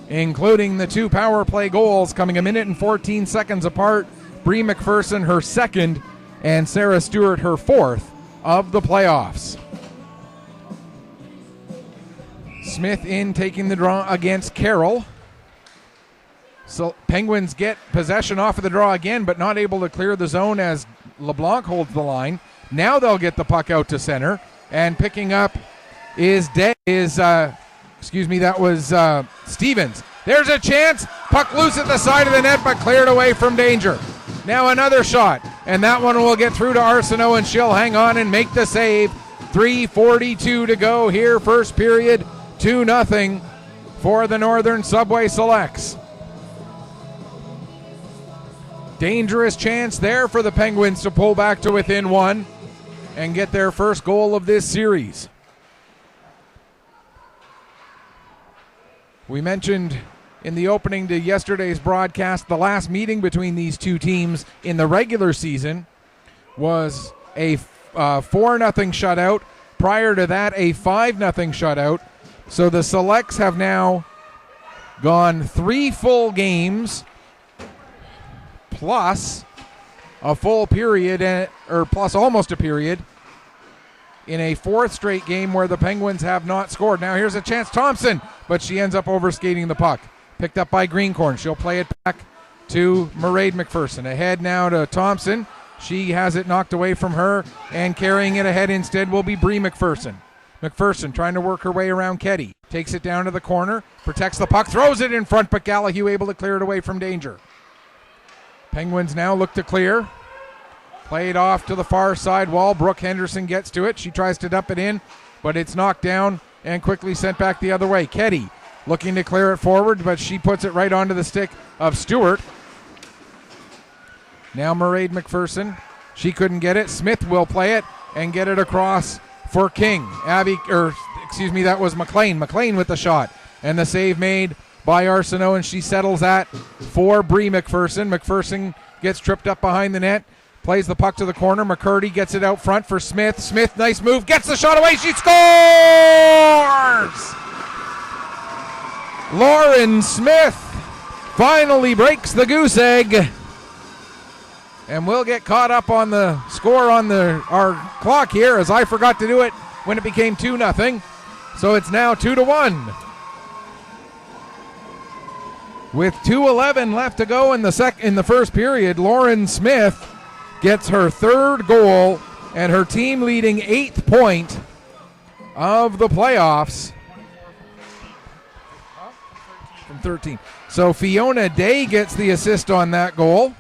including the 2 power play goals coming a minute and 14 seconds apart. Bree McPherson her second, and Sarah Stewart her fourth of the playoffs. Smith in taking the draw against Carroll. So Penguins get possession off of the draw again, but not able to clear the zone as LeBlanc holds the line. Now they'll get the puck out to center, and picking up is Stevens. There's a chance. Puck loose at the side of the net, but cleared away from danger. Now another shot, and that one will get through to Arsenault, and she'll hang on and make the save. 3:42 to go here, first period. 2-0 for the Northern Subway Selects. Dangerous chance there for the Penguins to pull back to within 1 and get their first goal of this series. We mentioned in the opening to yesterday's broadcast the last meeting between these two teams in the regular season was a 4-0 shutout. Prior to that, a 5-0 shutout. So the Selects have now gone 3 full games plus a full period, or plus almost a period, in a 4th straight game where the Penguins have not scored. Now here's a chance, Thompson, but she ends up overskating the puck. Picked up by Greencorn. She'll play it back to Mairead McPherson. Ahead now to Thompson. She has it knocked away from her, and carrying it ahead instead will be Bree McPherson. McPherson trying to work her way around Keddy. Takes it down to the corner, protects the puck, throws it in front, but Gallahue able to clear it away from danger. Penguins now look to clear. Played off to the far side wall. Brooke Henderson gets to it. She tries to dump it in, but it's knocked down and quickly sent back the other way. Keddy looking to clear it forward, but she puts it right onto the stick of Stewart. Now Mairead McPherson. She couldn't get it. Smith will play it and get it across for King. That was McLean. McLean with the shot. And the save made by Arsenault, and she settles that for Bree McPherson. McPherson gets tripped up behind the net. Plays the puck to the corner. McCurdy gets it out front for Smith. Smith, nice move. Gets the shot away. She scores! Lauren Smith finally breaks the goose egg. And we'll get caught up on the score on our clock here, as I forgot to do it when it became 2-0. So it's now 2-1. With 2:11 left to go in the first period, Lauren Smith gets her 3rd goal and her team leading 8th point of the playoffs from 13. So Fiona Day gets the assist on that goal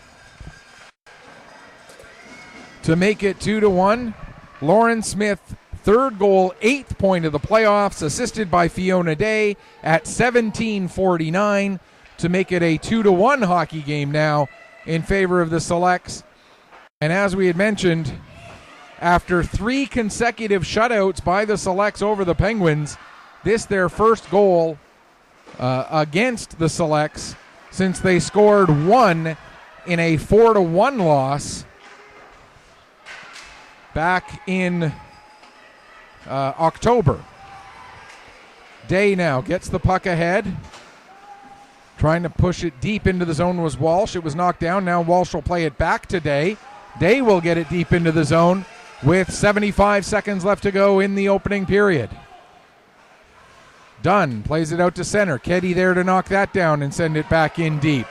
to make it 2-1. Lauren Smith, 3rd goal, 8th point of the playoffs, assisted by Fiona Day at 17:49 to make it a 2-1 hockey game now in favor of the Selects. And as we had mentioned, after 3 consecutive shutouts by the Selects over the Penguins, this their first goal against the Selects since they scored 1 in a 4-1 loss back in October. Day now gets the puck ahead. Trying to push it deep into the zone was Walsh. It was knocked down. Now Walsh will play it back to Day. Day will get it deep into the zone with 75 seconds left to go in the opening period. Dunn plays it out to center. Keddy there to knock that down and send it back in deep.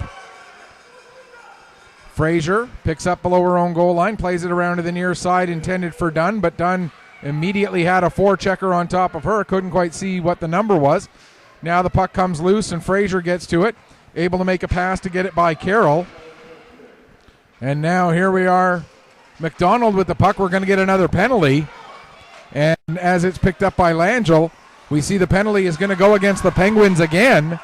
Fraser picks up below her own goal line, plays it around to the near side intended for Dunn, but Dunn immediately had a forechecker on top of her. Couldn't quite see what the number was. Now the puck comes loose and Fraser gets to it, able to make a pass to get it by Carroll. And now here we are, McDonald with the puck. We're going to get another penalty. And as it's picked up by Langell, We see the penalty is going to go against the Penguins again.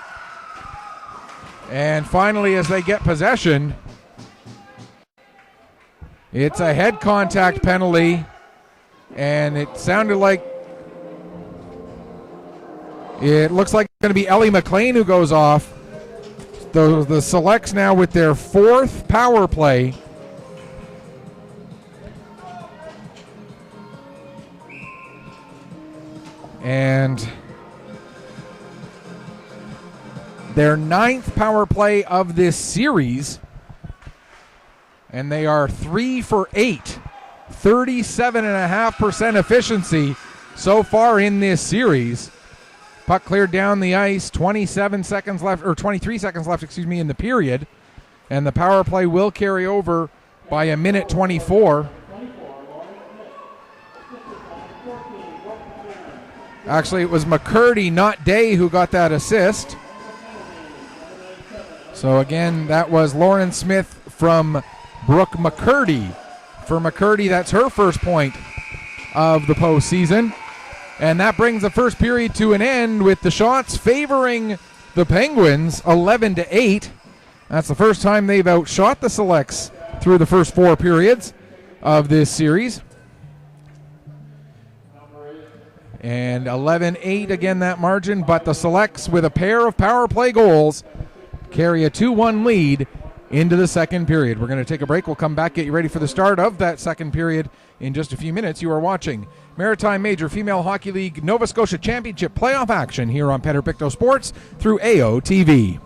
And finally, as they get possession, it's a head contact penalty. And it sounded like it looks like it's going to be Ellie McLean who goes off. The Selects now with their 4th power play. And their 9th power play of this series. And they are 3 for 8. 37.5% efficiency so far in this series. Puck cleared down the ice, 23 seconds left, in the period. And the power play will carry over by a minute 24. Actually, it was McCurdy, not Day, who got that assist. So again, that was Lauren Smith from Brooke McCurdy. For McCurdy, that's her first point of the postseason. And that brings the first period to an end with the shots favoring the Penguins, 11-8. That's the first time they've outshot the Selects through the first 4 periods of this series. And 11-8 again, that margin, but the Selects with a pair of power play goals carry a 2-1 lead into the second period. We're going to take a break. We'll come back, get you ready for the start of that second period in just a few minutes. You are watching Maritime Major Female Hockey League Nova Scotia Championship playoff action here on Pictou Sports through AOTV.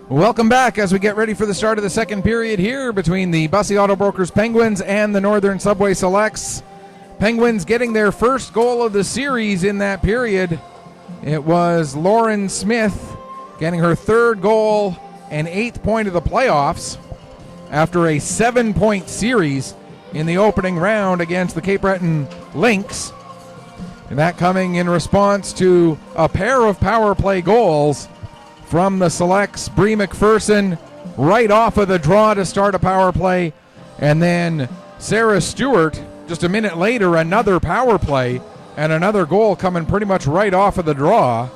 Welcome back as we get ready for the start of the second period here between the Bussey Auto Brokers Penguins and the Northern Subway Selects. Penguins getting their first goal of the series in that period. It was Lauren Smith getting her third goal and 8th point of the playoffs after a 7-point series in the opening round against the Cape Breton Lynx. And that coming in response to a pair of power play goals from the Selects. Bree McPherson right off of the draw to start a power play. And then Sarah Stewart, just a minute later, another power play and another goal coming pretty much right off of the draw.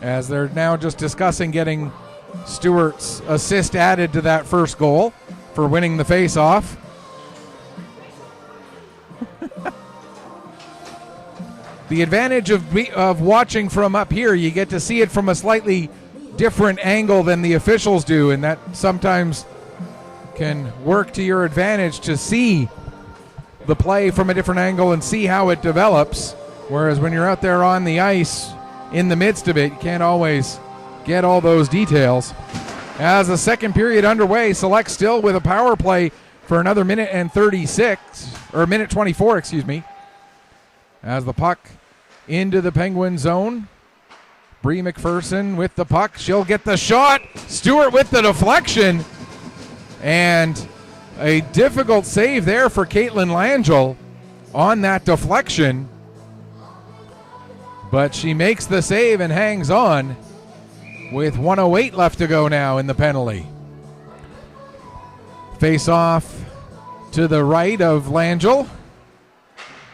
As they're now just discussing getting Stewart's assist added to that first goal for winning the face-off. The advantage of watching from up here, you get to see it from a slightly different angle than the officials do, and that sometimes can work to your advantage to see the play from a different angle and see how it develops. Whereas when you're out there on the ice in the midst of it, you can't always get all those details. As the second period underway, Select still with a power play for another minute and 24, excuse me. As the puck into the Penguin zone. Bree McPherson with the puck. She'll get the shot. Stewart with the deflection. And a difficult save there for Caitlin Langell on that deflection. But she makes the save and hangs on with 1:08 left to go now in the penalty. Face off to the right of Langell.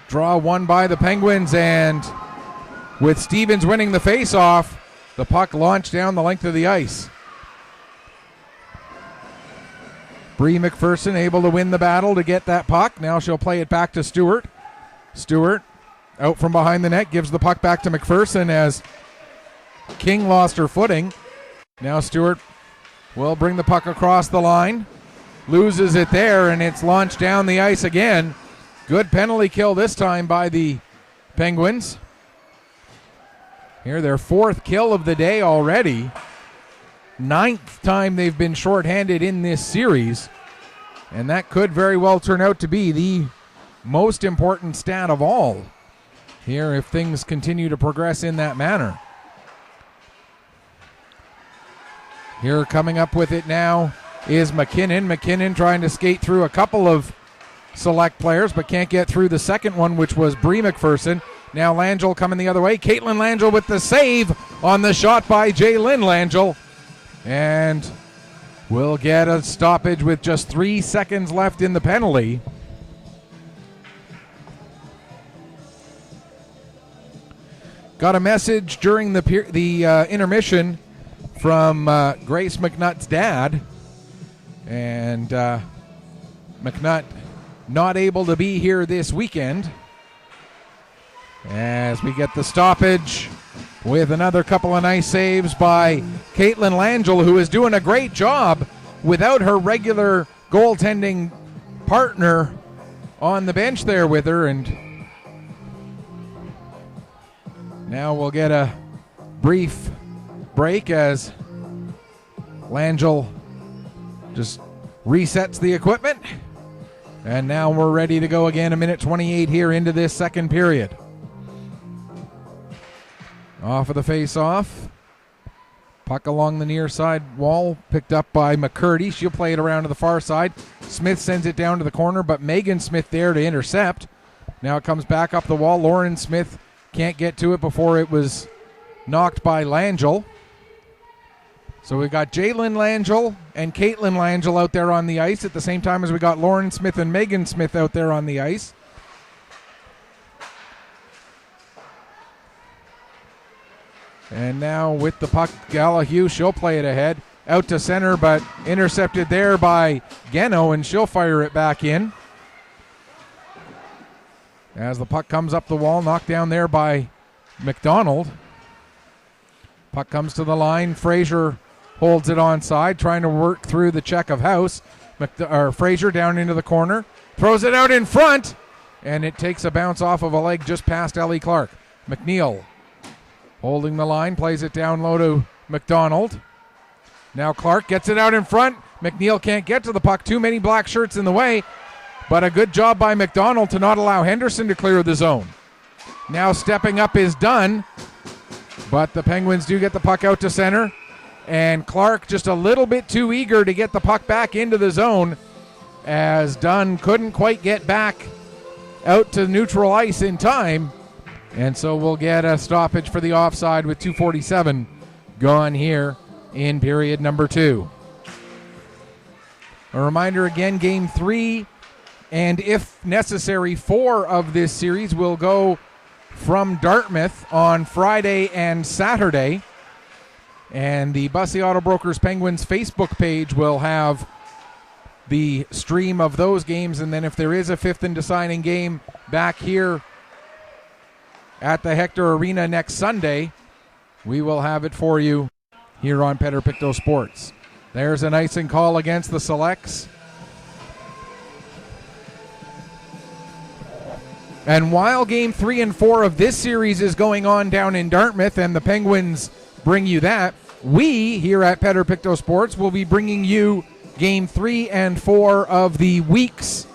Draw won by the Penguins, and with Stevens winning the face-off, the puck launched down the length of the ice. Bree McPherson able to win the battle to get that puck. Now she'll play it back to Stewart. Stewart out from behind the net, gives the puck back to McPherson as King lost her footing. Now Stewart will bring the puck across the line. Loses it there, and it's launched down the ice again. Good penalty kill this time by the Penguins. Here, their 4th kill of the day already. 9th time they've been shorthanded in this series. And that could very well turn out to be the most important stat of all here if things continue to progress in that manner. Here coming up with it now is McKinnon. McKinnon trying to skate through a couple of Select players, but can't get through the second one, which was Bree McPherson. Now Langell coming the other way. Caitlin Langell with the save on the shot by Jaylyn Langell. And we'll get a stoppage with just 3 seconds left in the penalty. Got a message during the intermission from Grace McNutt's dad. And McNutt not able to be here this weekend. As we get the stoppage with another couple of nice saves by Caitlin Langell, who is doing a great job without her regular goaltending partner on the bench there with her. And now we'll get a brief break as Langell just resets the equipment. And now we're ready to go again, 1:28 here into this second period. Off of the face-off. Puck along the near side wall, picked up by McCurdy. She'll play it around to the far side. Smith sends it down to the corner, but Megan Smith there to intercept. Now it comes back up the wall. Lauren Smith can't get to it before it was knocked by Langell. So we've got Jaylyn Langell and Caitlin Langell out there on the ice at the same time as we got Lauren Smith and Megan Smith out there on the ice. And now with the puck, Gallahue, she'll play it ahead. Out to center, but intercepted there by Geno, and she'll fire it back in. As the puck comes up the wall, knocked down there by McDonald. Puck comes to the line. Fraser holds it onside, trying to work through the check of House. Fraser down into the corner. throws it out in front, and it takes a bounce off of a leg just past Ellie Clark. McNeil holding the line, plays it down low to McDonald. Now Clark gets it out in front. McNeil can't get to the puck. Too many black shirts in the way, but a good job by McDonald to not allow Henderson to clear the zone. Now stepping up is Dunn, but the Penguins do get the puck out to center, and Clark just a little bit too eager to get the puck back into the zone, as Dunn couldn't quite get back out to neutral ice in time, and so we'll get a stoppage for the offside with 2:47 gone here in period number 2. A reminder again, game 3 and if necessary 4 of this series will go from Dartmouth on Friday and Saturday, and the Bussey Auto Brokers Penguins Facebook page will have the stream of those games, and then if there is a 5th and deciding game back here at the Hector Arena next Sunday, we will have it for you here on Pictou Sports. There's an icing call against the Selects. And while game 3 and 4 of this series is going on down in Dartmouth and the Penguins bring you that, we here at Pictou Sports will be bringing you game 3 and 4 of the week's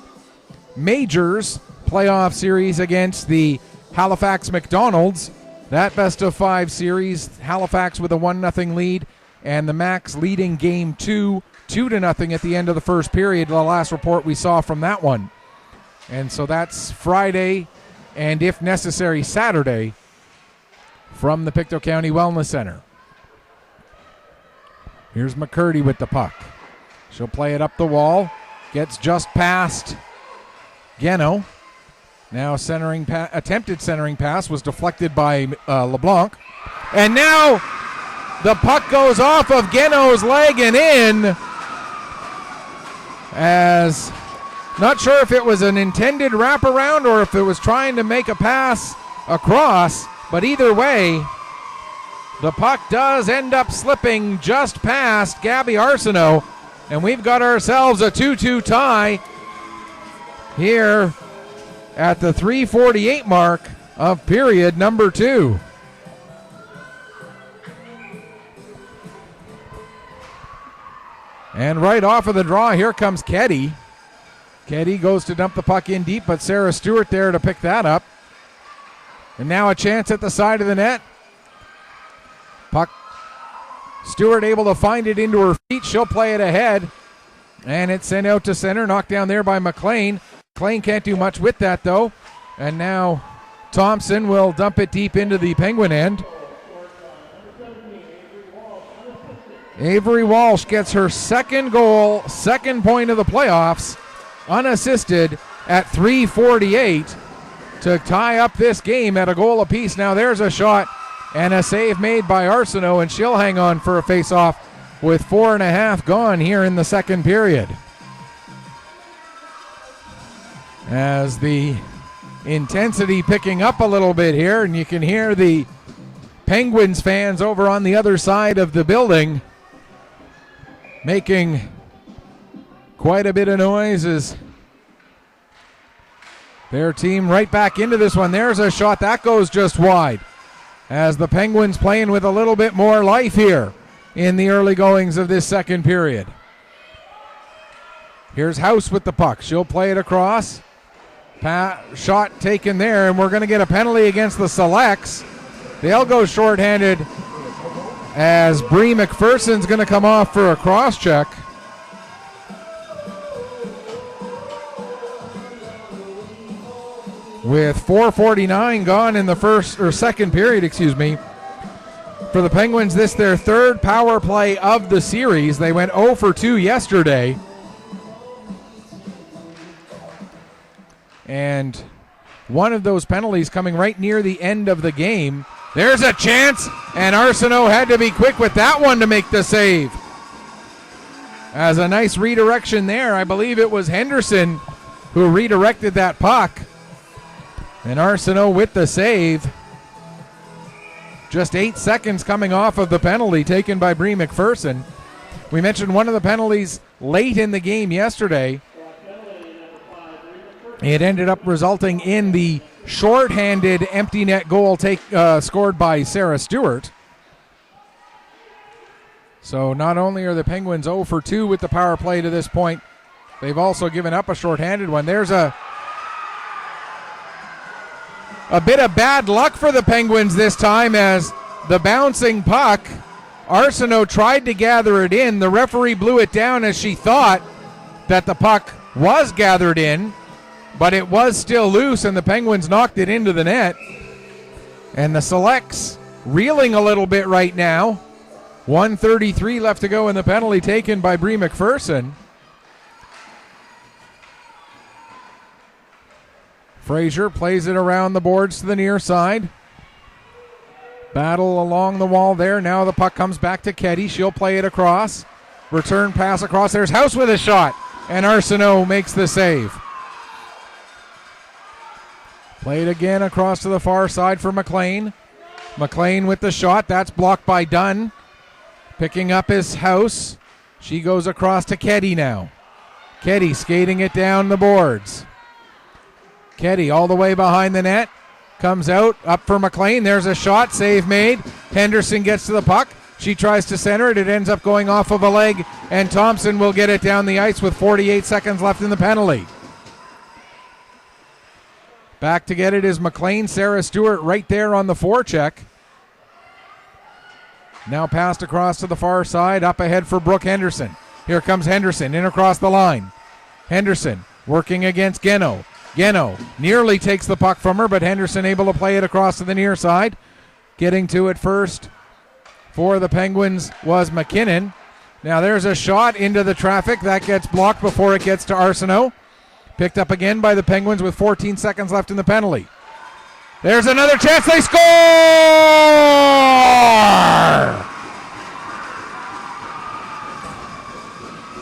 Majors playoff series against the Halifax McDonald's. That best of 5 series, Halifax with a 1-0 lead, and the Max leading game 2, 2-0 at the end of the first period, the last report we saw from that one. And so that's Friday, and if necessary, Saturday, from the Pictou County Wellness Center. Here's McCurdy with the puck. She'll play it up the wall. Gets just past Geno. Now attempted centering pass was deflected by LeBlanc. And now the puck goes off of Geno's leg and in. As not sure if it was an intended wraparound or if it was trying to make a pass across, but either way, the puck does end up slipping just past Gabby Arsenault, and we've got ourselves a 2-2 tie here at the 3:48 mark of period number 2. And right off of the draw, here comes Keddy. Keddy goes to dump the puck in deep, but Sarah Stewart there to pick that up. And now a chance at the side of the net. Puck, Stewart able to find it into her feet. She'll play it ahead. And it's sent out to center, knocked down there by McLean. McLean can't do much with that, though. And now Thompson will dump it deep into the Penguin end. Avery Walsh gets her second goal, second point of the playoffs, unassisted at 3:48 to tie up this game at a goal apiece. Now there's a shot and a save made by Arsenault, and she'll hang on for a face-off with 4.5 gone here in the second period. As the intensity picking up a little bit here, and you can hear the Penguins fans over on the other side of the building making quite a bit of noise as their team right back into this one. There's a shot that goes just wide as the Penguins playing with a little bit more life here in the early goings of this second period. Here's House with the puck. She'll play it across. Shot taken there, and we're going to get a penalty against the Selects. They'll go shorthanded as Bree McPherson's going to come off for a cross check. With 4:49 gone in the second period, for the Penguins, this their third power play of the series. They went 0 for 2 yesterday. And one of those penalties coming right near the end of the game. There's a chance, and Arsenault had to be quick with that one to make the save. As a nice redirection there. I believe it was Henderson who redirected that puck. And Arsenault with the save. Just 8 seconds coming off of the penalty taken by Bree McPherson. We mentioned one of the penalties late in the game yesterday It ended up resulting in the shorthanded empty net goal scored by Sarah Stewart. So not only are the Penguins 0 for 2 with the power play to this point, they've also given up a shorthanded one. There's a bit of bad luck for the Penguins this time, as the bouncing puck, Arsenault tried to gather it in. The referee blew it down as she thought that the puck was gathered in, but it was still loose, and the Penguins knocked it into the net. And the Selects reeling a little bit right now. 1:33 left to go in the penalty taken by Brie McPherson. Fraser plays it around the boards to the near side. Battle along the wall there. Now the puck comes back to Ketty. She'll play it across. Return pass across. There's House with a shot, and Arsenault makes the save. Played again across to the far side for McLean. McLean with the shot. That's blocked by Dunn. Picking up his House. She goes across to Ketty now. Ketty skating it down the boards. Ketty all the way behind the net. Comes out, up for McLean. There's a shot, save made. Henderson gets to the puck. She tries to center it. It ends up going off of a leg, and Thompson will get it down the ice with 48 seconds left in the penalty. Back to get it is McLean. Sarah Stewart right there on the forecheck. Now passed across to the far side, up ahead for Brooke Henderson. Here comes Henderson, in across the line. Henderson working against Geno. Geno nearly takes the puck from her, but Henderson able to play it across to the near side. Getting to it first for the Penguins was McKinnon. Now there's a shot into the traffic. That gets blocked before it gets to Arsenault. Picked up again by the Penguins with 14 seconds left in the penalty. There's another chance. They score!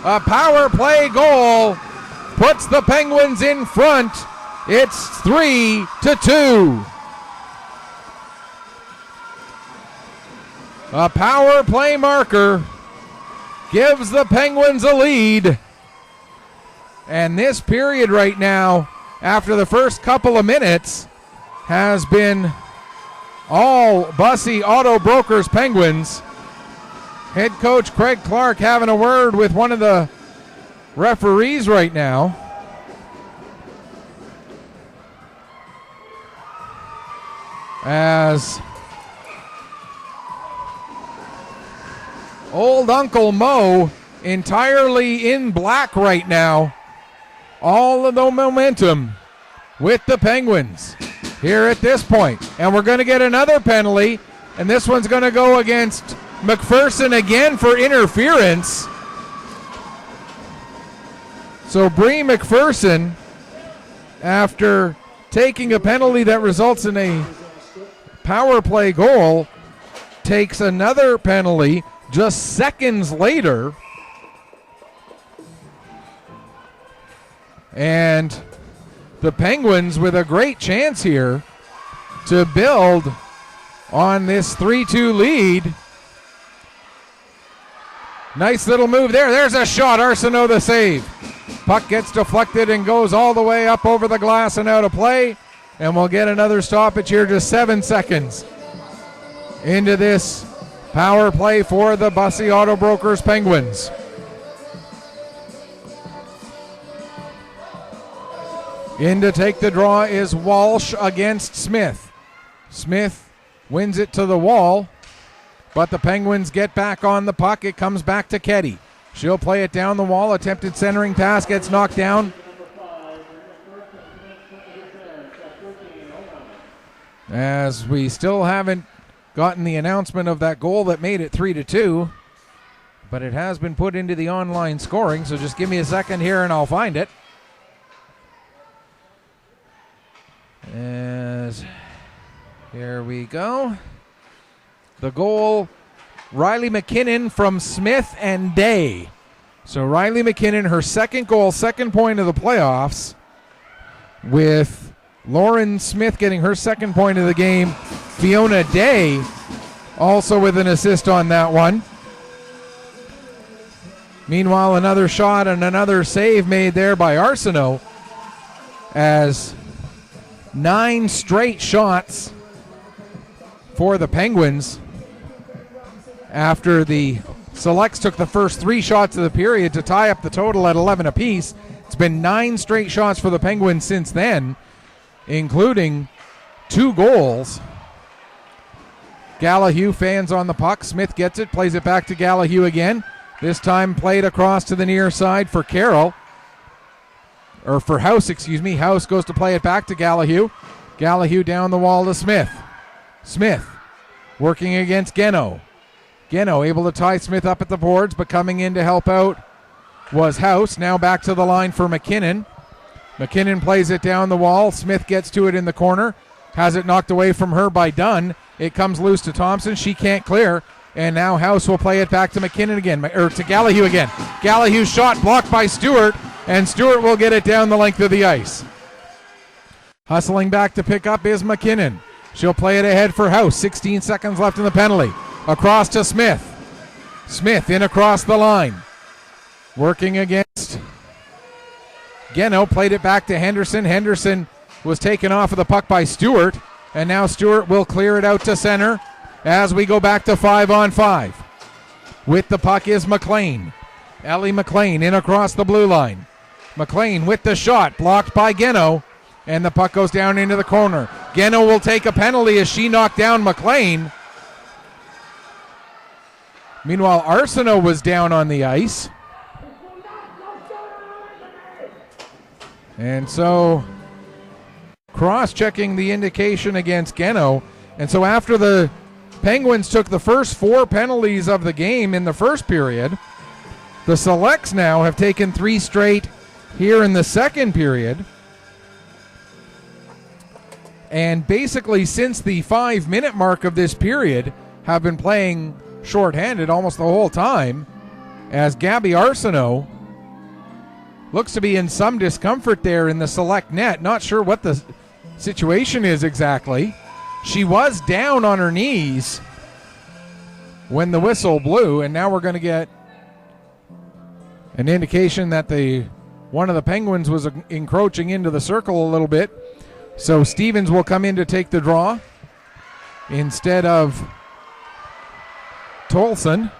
A power play goal puts the Penguins in front. It's 3-2. A power play marker gives the Penguins a lead. And this period right now, after the first couple of minutes, has been all Bussey Auto Brokers Penguins. Head coach Craig Clark having a word with one of the referees right now. As old Uncle Mo, entirely in black right now. All of the momentum with the Penguins here at this point. And we're going to get another penalty, and this one's going to go against McPherson again for interference. So Brie McPherson, after taking a penalty that results in a power play goal, takes another penalty just seconds later. And the Penguins with a great chance here to build on this 3-2 lead. Nice little move there. There's a shot. Arsenault the save. Puck gets deflected and goes all the way up over the glass and out of play. And we'll get another stoppage here, just 7 seconds into this power play for the Bussey Auto Brokers Penguins. In to take the draw is Walsh against Smith. Smith wins it to the wall, but the Penguins get back on the puck. It comes back to Ketty. She'll play it down the wall. Attempted centering pass gets knocked down. As we still haven't gotten the announcement of that goal that made it 3-2, but it has been put into the online scoring, so just give me a second here and I'll find it. As here we go. The goal, Riley McKinnon from Smith and Day. So Riley McKinnon, her second goal, second point of the playoffs, with Lauren Smith getting her second point of the game. Fiona Day also with an assist on that one. Meanwhile, another shot and another save made there by Arsenault, as 9 straight shots for the Penguins after the Selects took the first 3 shots of the period to tie up the total at 11 apiece. It's been 9 straight shots for the Penguins since then, including 2 goals. Gallahue fans on the puck. Smith gets it, plays it back to Gallahue again. This time played across to the near side for Carroll. Or for House, excuse me. House goes to play it back to Gallahue. Gallahue down the wall to Smith. Smith working against Geno. Geno able to tie Smith up at the boards, but coming in to help out was House. Now back to the line for McKinnon. McKinnon plays it down the wall. Smith gets to it in the corner. Has it knocked away from her by Dunn. It comes loose to Thompson. She can't clear. And now House will play it back to McKinnon again, or to Gallahue again. Gallahue's shot blocked by Stewart, and Stewart will get it down the length of the ice. Hustling back to pick up is McKinnon. She'll play it ahead for House. 16 seconds left in the penalty. Across to Smith. Smith in across the line. Working against Geno. Played it back to Henderson. Henderson was taken off of the puck by Stewart. And now Stewart will clear it out to center as we go back to 5-on-5. With the puck is McLean. Ellie McLean in across the blue line. McLean with the shot. Blocked by Geno. And the puck goes down into the corner. Geno will take a penalty as she knocked down McLean. Meanwhile, Arsenault was down on the ice. And so, cross-checking the indication against Geno. And so after the Penguins took the first 4 penalties of the game in the first period, the Selects now have taken 3 straight here in the second period. And basically since the 5-minute mark of this period have been playing shorthanded almost the whole time, as Gabby Arsenault looks to be in some discomfort there in the Select net. Not sure what the situation is exactly. She was down on her knees when the whistle blew, and now we're going to get an indication that one of the Penguins was encroaching into the circle a little bit. So Stevens will come in to take the draw instead of Tolson.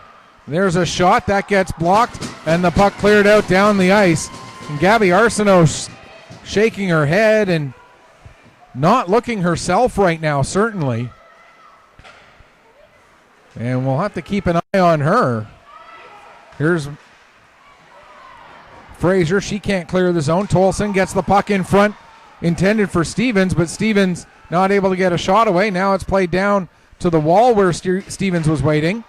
There's a shot that gets blocked, and the puck cleared out down the ice. And Gabby Arsenault shaking her head and not looking herself right now, certainly. And we'll have to keep an eye on her. Here's Fraser. She can't clear the zone. Tolson gets the puck in front, intended for Stevens, but Stevens not able to get a shot away. Now it's played down to the wall where Stevens was waiting.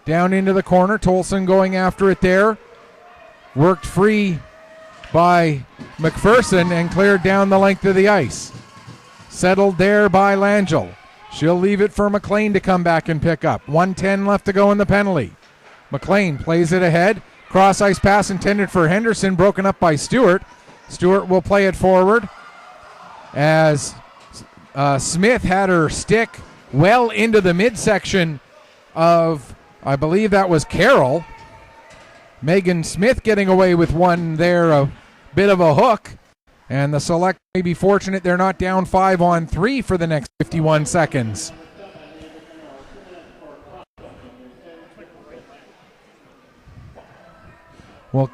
Down into the corner. Tolson going after it there. Worked free by McPherson and cleared down the length of the ice. Settled there by Langell. She'll leave it for McLean to come back and pick up. 1:10 left to go in the penalty. McLean plays it ahead. Cross ice pass intended for Henderson, broken up by Stewart. Stewart will play it forward as Smith had her stick well into the midsection of, I believe that was Carroll. Megan Smith getting away with one there, a bit of a hook. And the Select may be fortunate they're not down 5-on-3 for the next 51 seconds. Well,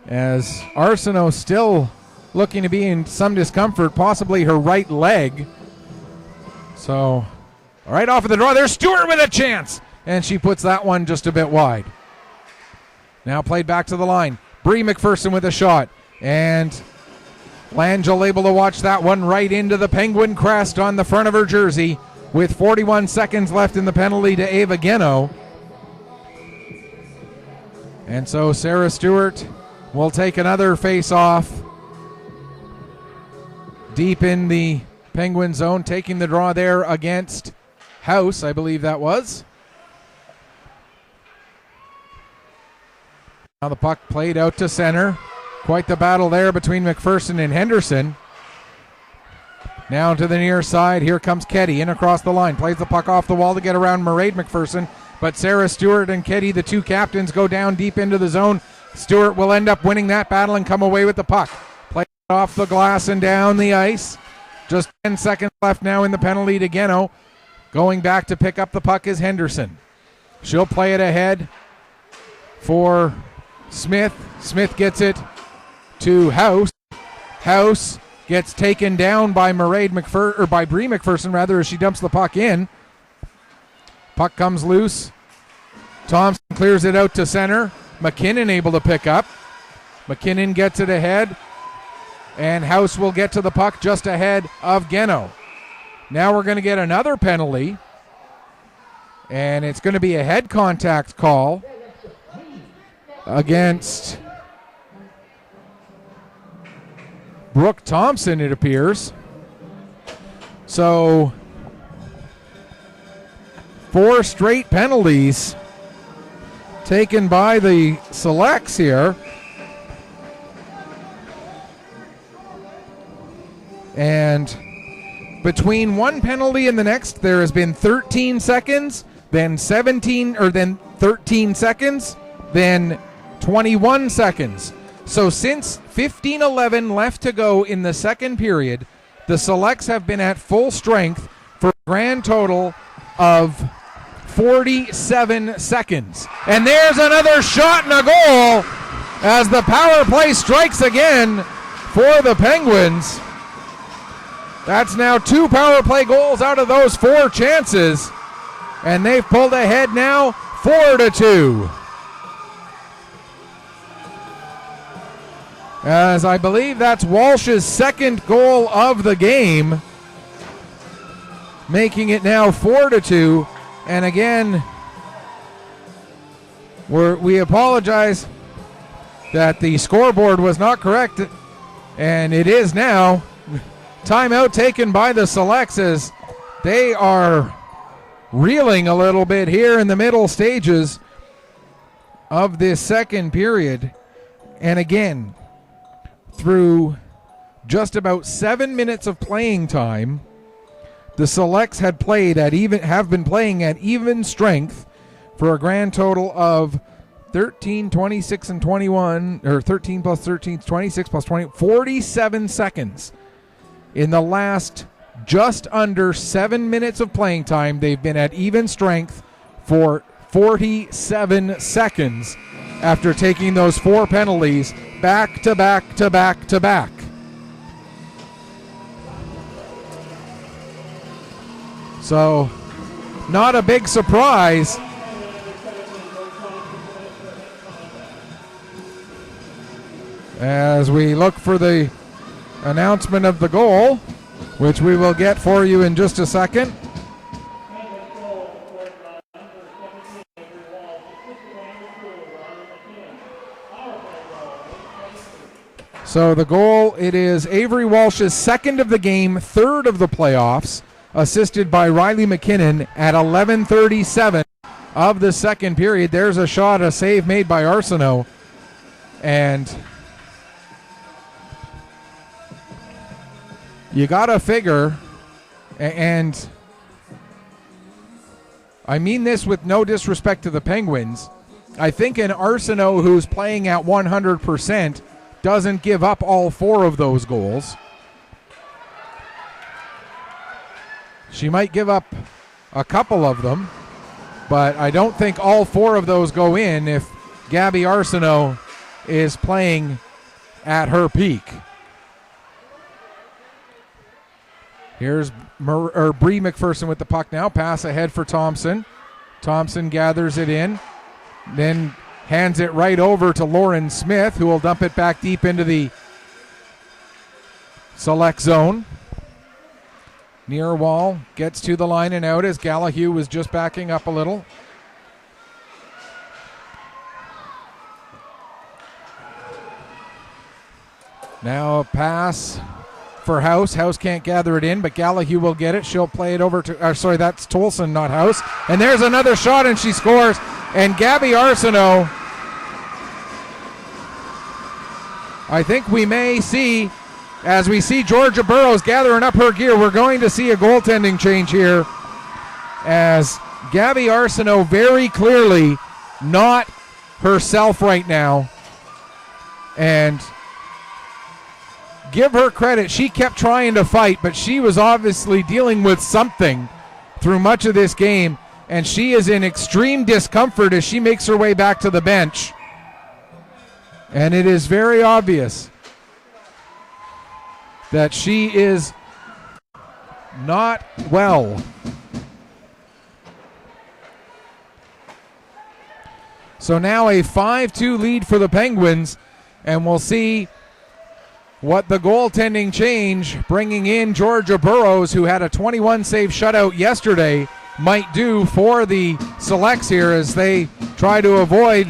as Arsenault still looking to be in some discomfort, possibly her right leg. So, right off of the draw, there's Stewart with a chance. And she puts that one just a bit wide. Now played back to the line. Bree McPherson with a shot. And Langell able to watch that one right into the Penguin crest on the front of her jersey with 41 seconds left in the penalty to Ava Geno. And so Sarah Stewart will take another face-off deep in the Penguin zone, taking the draw there against House, I believe that was. Now the puck played out to center. Quite the battle there between McPherson and Henderson. Now to the near side. Here comes Ketty in across the line. Plays the puck off the wall to get around Mairead McPherson. But Sarah Stewart and Ketty, the two captains, go down deep into the zone. Stewart will end up winning that battle and come away with the puck. Play off the glass and down the ice. Just 10 seconds left now in the penalty to Geno. Going back to pick up the puck is Henderson. She'll play it ahead for Smith. Smith gets it to House. House gets taken down by Brie McPherson rather, as she dumps the puck in. Puck comes loose. Thompson clears it out to center. McKinnon able to pick up. McKinnon gets it ahead, and House will get to the puck just ahead of Geno. Now we're going to get another penalty, and it's going to be a head contact call against Brooke Thompson, it appears. So 4 straight penalties taken by the Selects here. And between one penalty and the next, there has been 13 seconds, then 13 seconds, then 21 seconds. So since 15:11 left to go in the second period, the Selects have been at full strength for a grand total of 47 seconds. And there's another shot and a goal as the power play strikes again for the Penguins. That's now 2 power play goals out of those 4 chances. And they've pulled ahead now 4-2. As I believe that's Walsh's second goal of the game, making it now 4-2. And again, we apologize that the scoreboard was not correct, and it is now. Timeout taken by the Selects as they are reeling a little bit here in the middle stages of this second period. And again, through just about 7 minutes of playing time, the Selects have been playing at even strength for a grand total of 13, 26, and 21, or 13 plus 13, 26 plus 20, 47 seconds. In the last just under 7 minutes of playing time, they've been at even strength for 47 seconds after taking those 4 penalties back to back to back to back. So, not a big surprise. As we look for the announcement of the goal, which we will get for you in just a second. So the goal, it is Avery Walsh's second of the game, third of the playoffs, assisted by Riley McKinnon at 11:37 of the second period. There's a shot, a save made by Arsenault. And you got to figure, and I mean this with no disrespect to the Penguins, I think an Arsenault who's playing at 100% doesn't give up all 4 of those goals. She might give up a couple of them, but I don't think all 4 of those go in if Gabby Arsenault is playing at her peak. Here's Brie McPherson with the puck now. Pass ahead for Thompson. Thompson gathers it in, then hands it right over to Lauren Smith, who will dump it back deep into the select zone. Near wall, gets to the line and out as Gallahue was just backing up a little. Now a pass for House. House can't gather it in, but Gallahue will get it. She'll play it over to, that's Tolson, not House. And there's another shot, and she scores. And Gabby Arsenault, I think we may see, as we see Georgia Burrows gathering up her gear, we're going to see a goaltending change here, as Gabby Arsenault very clearly not herself right now. And give her credit. She kept trying to fight, but she was obviously dealing with something through much of this game, and she is in extreme discomfort as she makes her way back to the bench. And it is very obvious that she is not well. So now a 5-2 lead for the Penguins, and we'll see what the goaltending change, bringing in Georgia Burrows, who had a 21-save shutout yesterday, might do for the Selects here as they try to avoid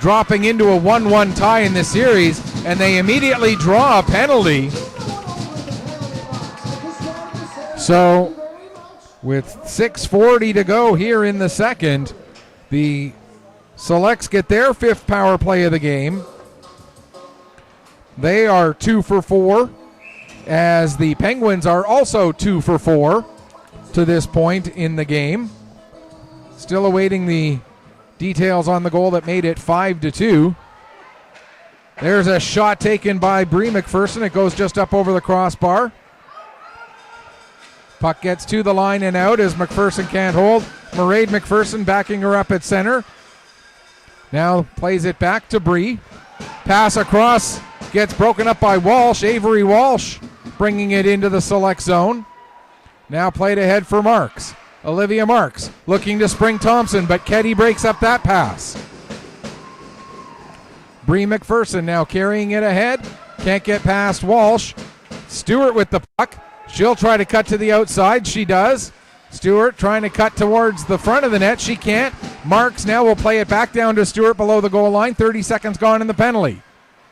dropping into a 1-1 tie in this series, and they immediately draw a penalty. So with 6:40 to go here in the second, the Selects get their 5th power play of the game. They are 2 for 4, as the Penguins are also 2 for 4 to this point in the game. Still awaiting the details on the goal that made it 5-2. There's a shot taken by Brie McPherson. It goes just up over the crossbar. Puck gets to the line and out as McPherson can't hold. Mairead McPherson backing her up at center. Now plays it back to Brie. Pass across, gets broken up by Walsh. Avery Walsh bringing it into the Select zone. Now played ahead for Marks. Olivia Marks looking to spring Thompson, but Ketty breaks up that pass. Brie McPherson now carrying it ahead. Can't get past Walsh. Stewart with the puck. She'll try to cut to the outside. She does. Stewart trying to cut towards the front of the net. She can't. Marks now will play it back down to Stewart below the goal line. 30 seconds gone in the penalty.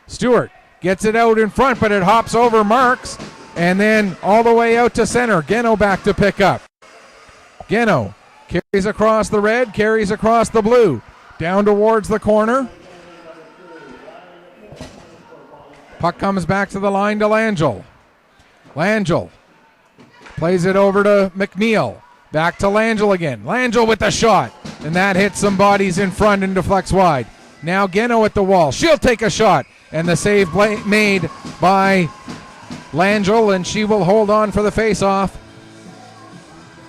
Stewart gets it out in front, but it hops over Marks and then all the way out to center. Geno back to pick up. Geno carries across the red, carries across the blue. Down towards the corner. Puck comes back to the line to Langell. Langell plays it over to McNeil. Back to Langell again. Langell with the shot. And that hits some bodies in front and deflects wide. Now Geno at the wall. She'll take a shot. And the save made by Langell, and she will hold on for the face-off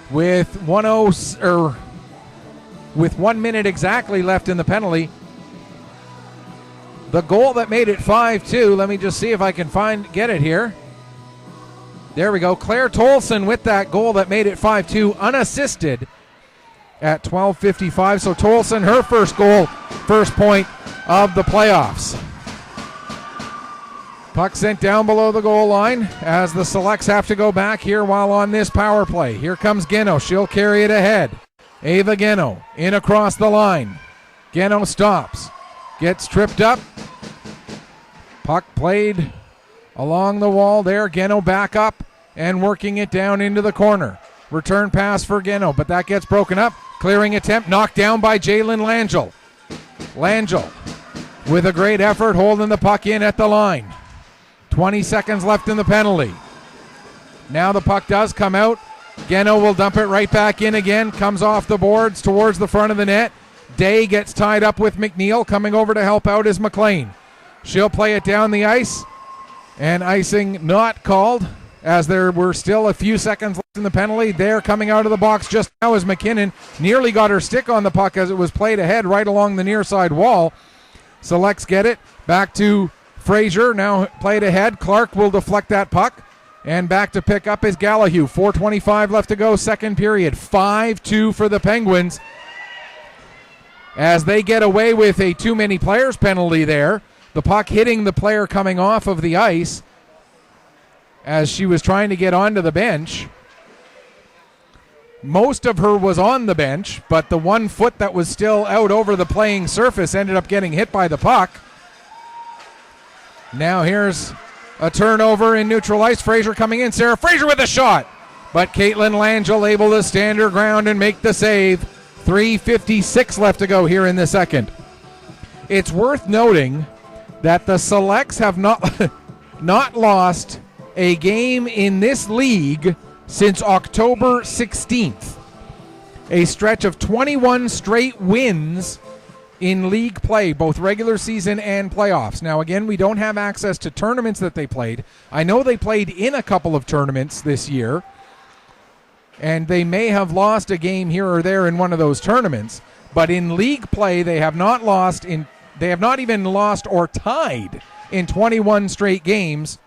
with 1 minute exactly left in the penalty. The goal that made it 5-2, let me just see if I can get it here. There we go. Claire Tolson with that goal that made it 5-2, unassisted at 12:55. So Tolson, her first goal, first point of the playoffs. Puck sent down below the goal line as the Selects have to go back here while on this power play. Here comes Geno. She'll carry it ahead. Ava Geno in across the line. Geno stops. Gets tripped up. Puck played along the wall there. Geno back up and working it down into the corner. Return pass for Geno, but that gets broken up. Clearing attempt knocked down by Jalen Langell. Langell with a great effort holding the puck in at the line. 20 seconds left in the penalty. Now the puck does come out. Geno will dump it right back in again. Comes off the boards towards the front of the net. Day gets tied up with McNeil. Coming over to help out is McLean. She'll play it down the ice. And icing not called as there were still a few seconds left in the penalty. There coming out of the box just now is McKinnon. Nearly got her stick on the puck as it was played ahead right along the near side wall. Selects get it. Back to Fraser, now played ahead. Clark will deflect that puck. And back to pick up is Gallahue. 4:25 left to go, second period. 5-2 for the Penguins as they get away with a too many players penalty there. The puck hitting the player coming off of the ice as she was trying to get onto the bench. Most of her was on the bench, but the 1 foot that was still out over the playing surface ended up getting hit by the puck. Now here's a turnover in neutral ice. Fraser coming in. Sarah Fraser with a shot. But Caitlin Langell able to stand her ground and make the save. 3:56 left to go here in the second. It's worth noting that the Selects have not lost a game in this league since October 16th. A stretch of 21 straight wins in league play, both regular season and playoffs. Now, again, we don't have access to tournaments that they played. I know they played in a couple of tournaments this year, and they may have lost a game here or there in one of those tournaments. But in league play, they have not even lost or tied in 21 straight games.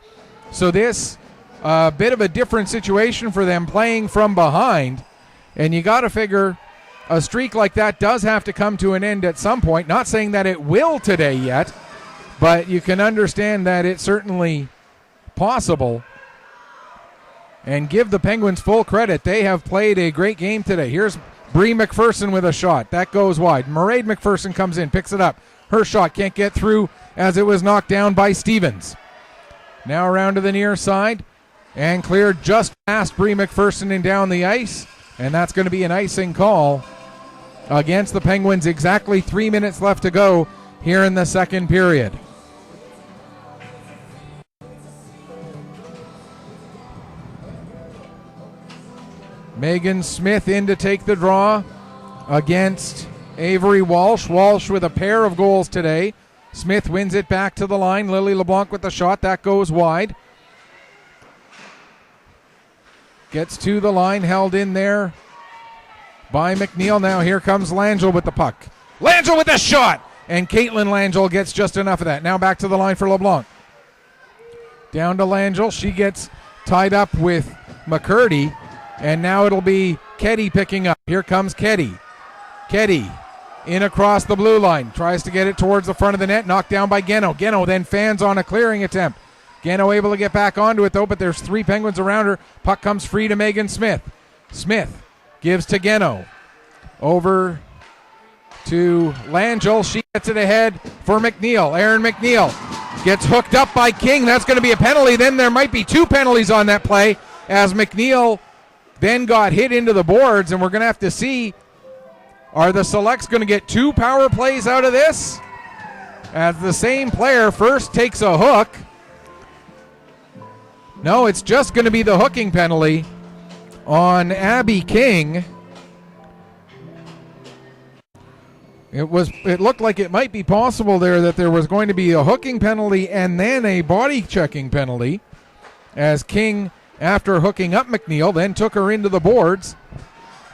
So this a bit of a different situation for them, playing from behind. And you got to figure a streak like that does have to come to an end at some point. Not saying that it will today yet, but you can understand that it's certainly possible. And give the Penguins full credit. They have played a great game today. Here's Bree McPherson with a shot. That goes wide. Mairead McPherson comes in, picks it up. Her shot can't get through as it was knocked down by Stevens. Now around to the near side and cleared just past Bree McPherson and down the ice. And that's going to be an icing call against the Penguins. Exactly 3 minutes left to go here in the second period. Megan Smith in to take the draw against Avery Walsh. Walsh with a pair of goals today. Smith wins it back to the line. Lily LeBlanc with the shot. That goes wide. Gets to the line, held in there by McNeil. Now here comes Langell with the puck. Langell with the shot! And Caitlin Langell gets just enough of that. Now back to the line for LeBlanc. Down to Langell. She gets tied up with McCurdy. And now it'll be Keddy picking up. Here comes Keddy. Keddy in across the blue line. Tries to get it towards the front of the net. Knocked down by Geno. Geno then fans on a clearing attempt. Geno able to get back onto it, though, but there's three Penguins around her. Puck comes free to Megan Smith. Smith gives to Geno. Over to Langell. She gets it ahead for McNeil. Aaron McNeil gets hooked up by King. That's going to be a penalty. Then there might be two penalties on that play as McNeil then got hit into the boards, and we're going to have to see, are the Selects going to get two power plays out of this? As the same player first takes a hook. No, it's just going to be the hooking penalty on Abby King. It looked like it might be possible there that there was going to be a hooking penalty and then a body checking penalty, as King, after hooking up McNeil, then took her into the boards.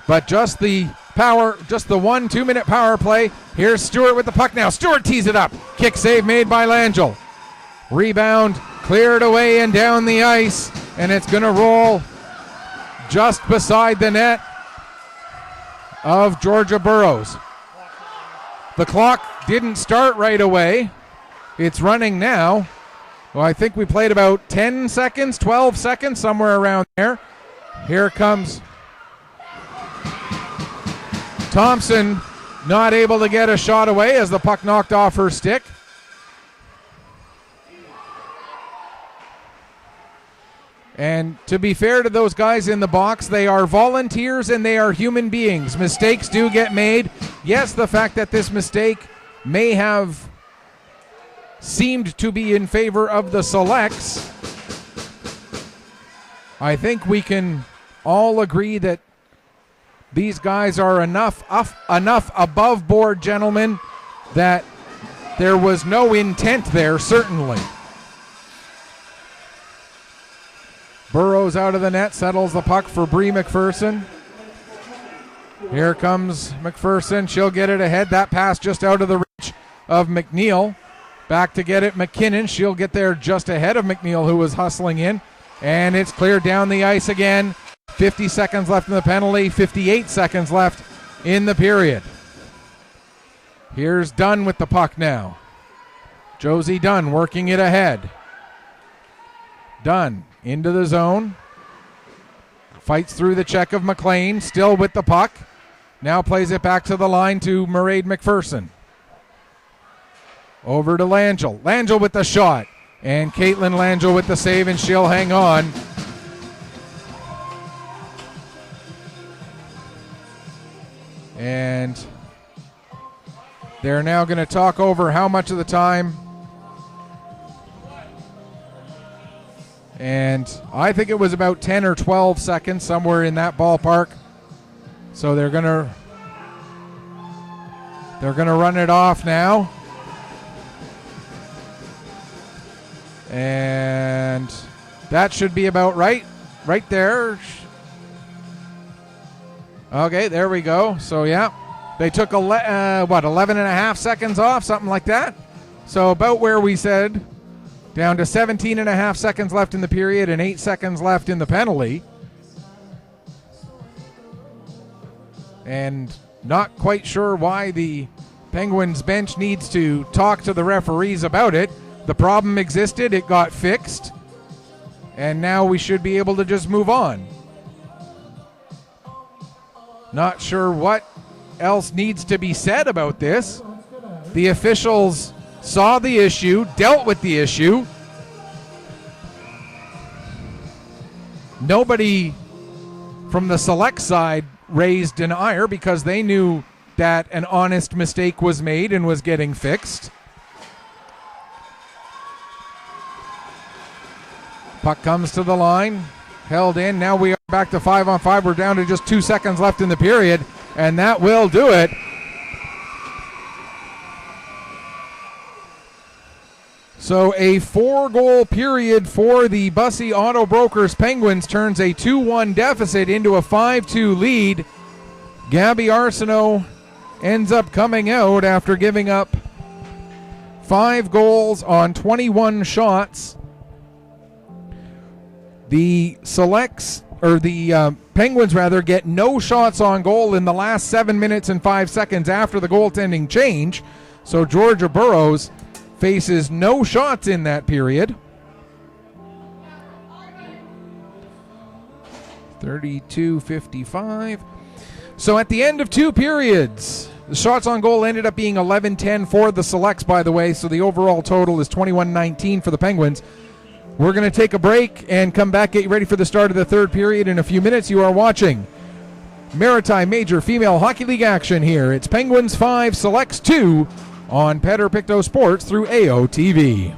But just the 1 2-minute power play. Here's Stewart with the puck now. Stewart tees it up. Kick save made by Langell. Rebound cleared away and down the ice, and it's going to roll just beside the net of Georgia Burrows. The clock didn't start right away. It's running now. Well, I think we played about 10 seconds, 12 seconds, somewhere around there. Here comes Thompson, not able to get a shot away as the puck knocked off her stick. And to be fair to those guys in the box, they are volunteers and they are human beings. Mistakes do get made. Yes, the fact that this mistake may have seemed to be in favor of the Selects, I think we can all agree that these guys are enough above board, gentlemen, that there was no intent there, certainly. Burrows out of the net, settles the puck for Bree McPherson. Here comes McPherson. She'll get it ahead. That pass just out of the reach of McNeil. Back to get it, McKinnon. She'll get there just ahead of McNeil, who was hustling in. And it's cleared down the ice again. 50 seconds left in the penalty. 58 seconds left in the period. Here's Dunn with the puck now. Josie Dunn working it ahead. Dunn into the zone. Fights through the check of McLean. Still with the puck. Now plays it back to the line to Mairead McPherson. Over to Langell. Langell with the shot. And Caitlin Langell with the save, and she'll hang on. And they're now going to talk over how much of the time. And I think it was about 10 or 12 seconds, somewhere in that ballpark. So they're going to They're going to run it off now. And that should be about right there. Okay, there we go. So, yeah, they took 11 and a half seconds off, something like that. So about where we said, down to 17 and a half seconds left in the period and 8 seconds left in the penalty. And not quite sure why the Penguins bench needs to talk to the referees about it. The problem existed, it got fixed, and now we should be able to just move on. Not sure what else needs to be said about this. The officials saw the issue, dealt with the issue. Nobody from the select side raised an ire because they knew that an honest mistake was made and was getting fixed. Puck comes to the line, held in. Now we are back to 5-on-5. We're down to just 2 seconds left in the period, and that will do it. So a 4-goal period for the Bussey Auto Brokers Penguins turns a 2-1 deficit into a 5-2 lead. Gabby Arsenault ends up coming out after giving up 5 goals on 21 shots. The Penguins get no shots on goal in the last 7 minutes and 5 seconds after the goaltending change. So Georgia Burroughs faces no shots in that period. 32-55. So at the end of 2 periods, the shots on goal ended up being 11-10 for the Selects, by the way. So the overall total is 21-19 for the Penguins. We're going to take a break and come back, get you ready for the start of the 3rd period in a few minutes. You are watching Maritime Major Female Hockey League action here. It's Penguins 5, Selects 2 on Pictou Sports through AOTV.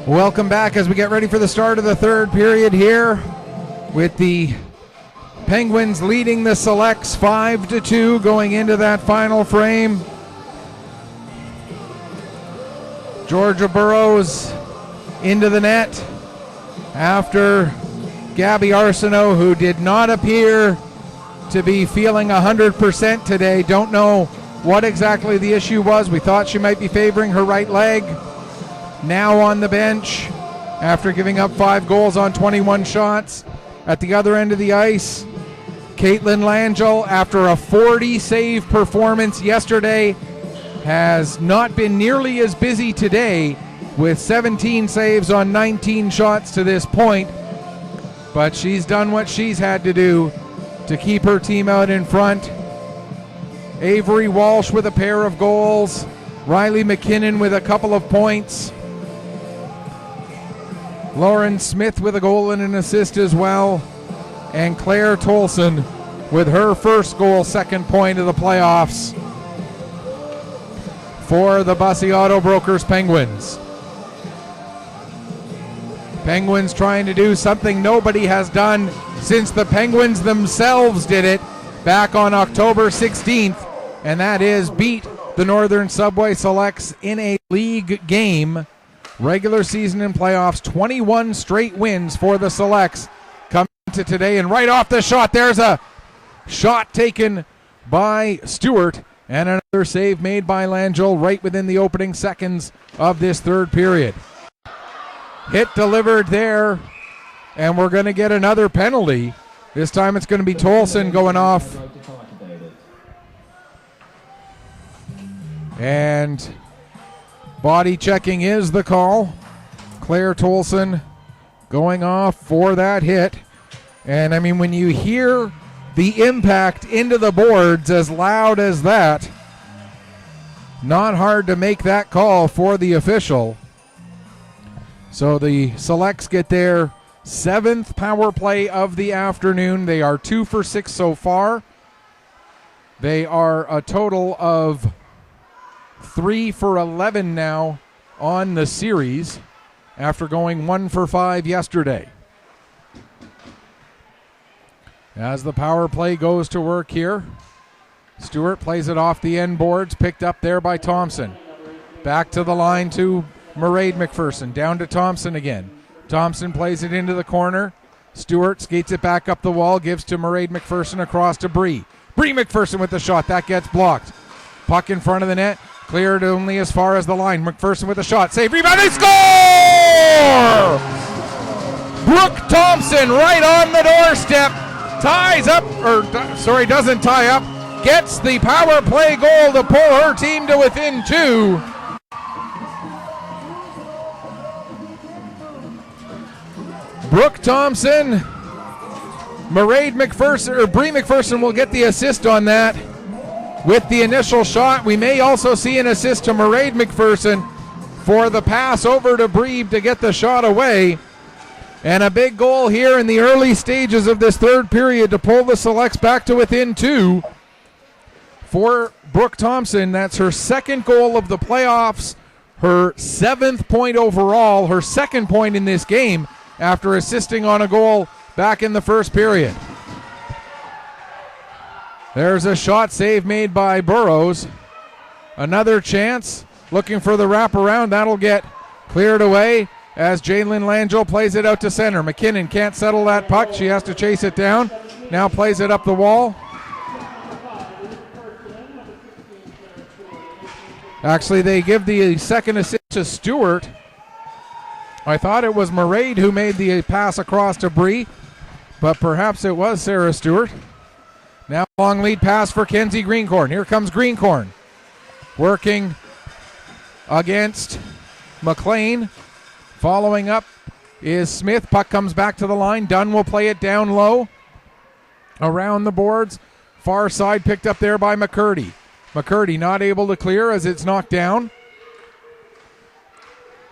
Welcome back as we get ready for the start of the third period here with the Penguins leading the Selects 5-2 going into that final frame. Georgia Burrows into the net after Gabby Arsenault, who did not appear to be feeling 100% today. Don't know what exactly the issue was. We thought she might be favoring her right leg. Now on the bench after giving up 5 goals on 21 shots. At the other end of the ice, Caitlin Langell, after a 40-save performance yesterday, has not been nearly as busy today with 17 saves on 19 shots to this point. But she's done what she's had to do to keep her team out in front. Avery Walsh with a pair of goals. Riley McKinnon with a couple of points. Lauren Smith with a goal and an assist as well. And Claire Tolson with her first goal, second point of the playoffs for the Bussey Auto Brokers Penguins. Penguins trying to do something nobody has done since the Penguins themselves did it back on October 16th, and that is beat the Northern Subway Selects in a league game. Regular season and playoffs, 21 straight wins for the Selects coming to today. And right off the shot, there's a shot taken by Stewart and another save made by Langell right within the opening seconds of this third period. Hit delivered there, and we're going to get another penalty. This time it's going to be Tolson going off. And body checking is the call. Claire Tolson going off for that hit. And I mean, when you hear the impact into the boards as loud as that, not hard to make that call for the official. So the Selects get their 7th power play of the afternoon. They are 2 for 6 so far. They are a total of 3 for 11 now on the series after going 1 for 5 yesterday. As the power play goes to work here, Stewart plays it off the end boards, picked up there by Thompson. Back to the line to Mairead McPherson, down to Thompson again. Thompson plays it into the corner. Stewart skates it back up the wall, gives to Mairead McPherson across to Bree. Bree McPherson with the shot, that gets blocked. Puck in front of the net, cleared only as far as the line. McPherson with a shot, save, rebound, and score! Brooke Thompson right on the doorstep, ties up, doesn't tie up, gets the power play goal to pull her team to within 2. Brooke Thompson, Mairead McPherson, or Bree McPherson will get the assist on that with the initial shot. We may also see an assist to Mairead McPherson for the pass over to Bree to get the shot away. And a big goal here in the early stages of this third period to pull the Selects back to within 2 for Brooke Thompson. That's her second goal of the playoffs, her 7th point overall, her second point in this game after assisting on a goal back in the first period. There's a shot save made by Burrows. Another chance, looking for the wraparound. That'll get cleared away as Jaylin Langell plays it out to center. McKinnon can't settle that puck. She has to chase it down. Now plays it up the wall. Actually, they give the second assist to Stewart. I thought it was Mairead who made the pass across to Bree, but perhaps it was Sarah Stewart. Now long lead pass for Kenzie Greencorn. Here comes Greencorn. Working against McLean. Following up is Smith. Puck comes back to the line. Dunn will play it down low. Around the boards. Far side picked up there by McCurdy. McCurdy not able to clear as it's knocked down.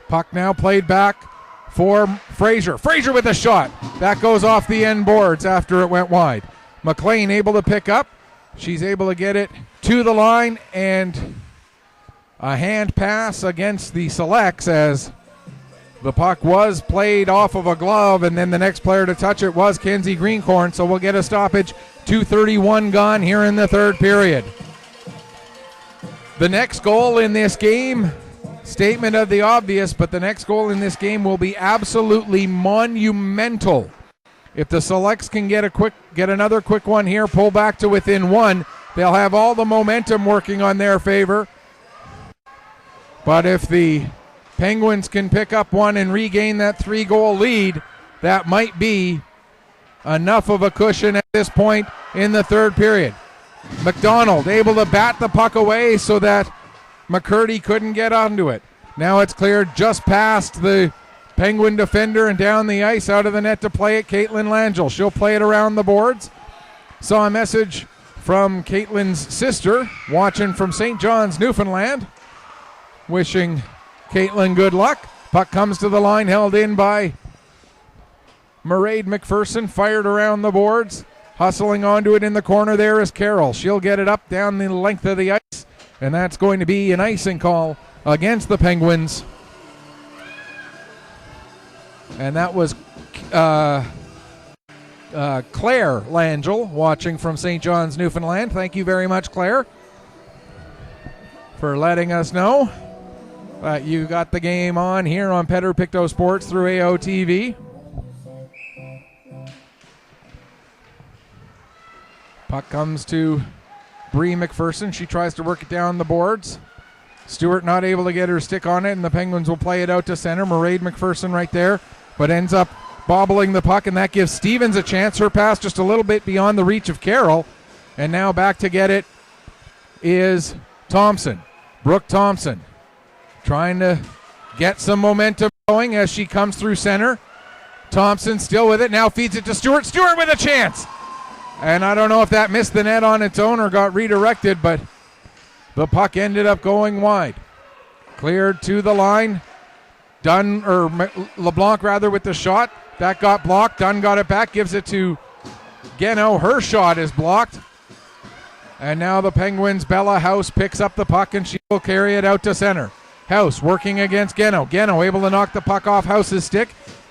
Puck now played back for Fraser. Fraser with a shot. That goes off the end boards after it went wide. McLean able to pick up. She's able to get it to the line, and a hand pass against the Selects as The puck was played off of a glove, and then the next player to touch it was Kenzie Greencorn, so we'll get a stoppage. 2:31 gone here in the third period. The next goal in this game, statement of the obvious, but the next goal in this game will be absolutely monumental. If the Selects can get another quick one here, pull back to within one, they'll have all the momentum working on their favor. But if the Penguins can pick up one and regain that 3-goal lead, that might be enough of a cushion at this point in the third period. McDonald able to bat the puck away so that McCurdy couldn't get onto it. Now it's cleared just past the Penguin defender and down the ice out of the net to play it. Caitlin Langell. She'll play it around the boards. Saw a message from Caitlin's sister watching from St. John's, Newfoundland, wishing Caitlin good luck. Puck comes to the line, held in by Mairead McPherson, fired around the boards. Hustling onto it in the corner there is Carroll. She'll get it up down the length of the ice, and that's going to be an icing call against the Penguins. And that was Claire Langell watching from St. John's, Newfoundland. Thank you very much, Claire, for letting us know that you got the game on here on Pictou Sports through AOTV. Puck comes to Bree McPherson. She tries to work it down the boards. Stewart not able to get her stick on it, and the Penguins will play it out to center. Mairead McPherson right there, but ends up bobbling the puck, and that gives Stevens a chance. Her pass just a little bit beyond the reach of Carroll, and now back to get it is Thompson. Brooke Thompson trying to get some momentum going as she comes through center. Thompson still with it, now feeds it to Stewart. Stewart with a chance! And I don't know if that missed the net on its own or got redirected, but the puck ended up going wide. Cleared to the line. LeBlanc rather with the shot. That got blocked. Dunn got it back, gives it to Geno. Her shot is blocked. And now the Penguins' Bella House picks up the puck, and she will carry it out to center. House working against Geno. Geno able to knock the puck off House's stick.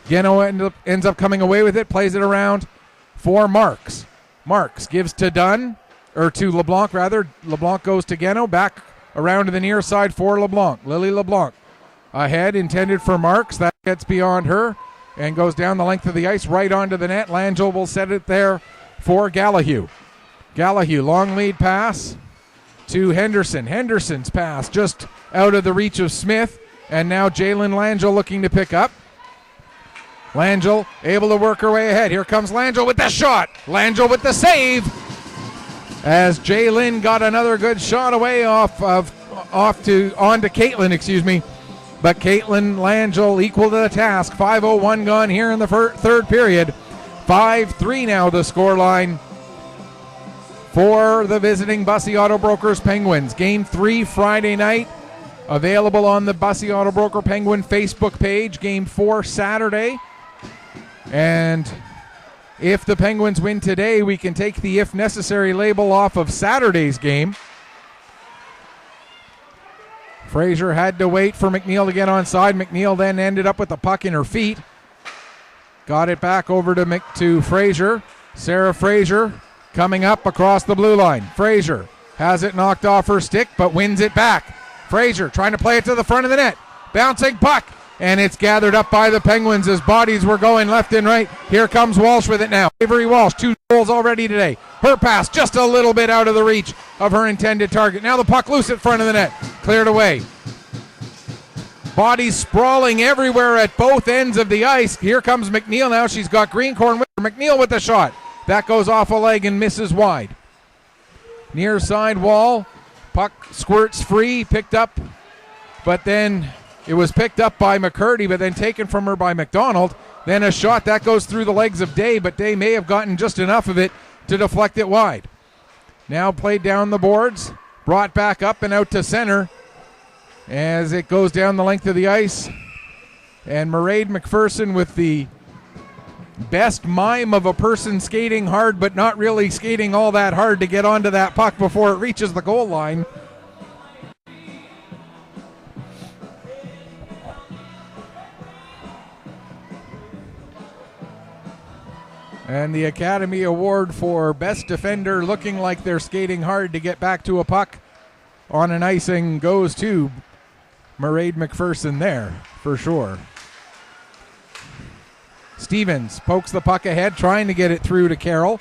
Geno ends up coming away with it, plays it around for Marks. Marks gives to Dunn, or to LeBlanc rather. LeBlanc goes to Geno, back around to the near side for LeBlanc. Lily LeBlanc ahead, intended for Marks. That gets beyond her and goes down the length of the ice right onto the net. Langell will set it there for Gallahue. Gallahue, long lead pass to Henderson. Henderson's pass just out of the reach of Smith, and now Jalen Langell looking to pick up. Langell able to work her way ahead. Here comes Langell with the shot. Langell with the save. As Jalen got another good shot away onto Caitlin, But Caitlin Langell equal to the task. 5:01 gone here in the third period. 5-3 now the scoreline for the visiting Bussey Auto Brokers Penguins. Game 3 Friday night. Available on the Bussey Auto Broker Penguin Facebook page. Game 4 Saturday. And if the Penguins win today, we can take the if necessary label off of Saturday's game. Fraser had to wait for McNeil to get onside. McNeil then ended up with the puck in her feet. Got it back over to Fraser. Sarah Fraser coming up across the blue line. Fraser has it knocked off her stick, but wins it back. Fraser trying to play it to the front of the net. Bouncing puck. And it's gathered up by the Penguins as bodies were going left and right. Here comes Walsh with it now. Avery Walsh, 2 goals already today. Her pass just a little bit out of the reach of her intended target. Now the puck loose at front of the net. Cleared away. Bodies sprawling everywhere at both ends of the ice. Here comes McNeil now. She's got Greencorn with her. McNeil with the shot. That goes off a leg and misses wide. Near side wall. Puck squirts free. Picked up. But then it was picked up by McCurdy, but then taken from her by McDonald. Then a shot that goes through the legs of Day, but Day may have gotten just enough of it to deflect it wide. Now played down the boards, brought back up and out to center as it goes down the length of the ice. And Mairead McPherson with the best mime of a person skating hard, but not really skating all that hard to get onto that puck before it reaches the goal line. And the Academy Award for Best Defender, looking like they're skating hard to get back to a puck on an icing, goes to Mairead McPherson there, for sure. Stevens pokes the puck ahead, trying to get it through to Carroll,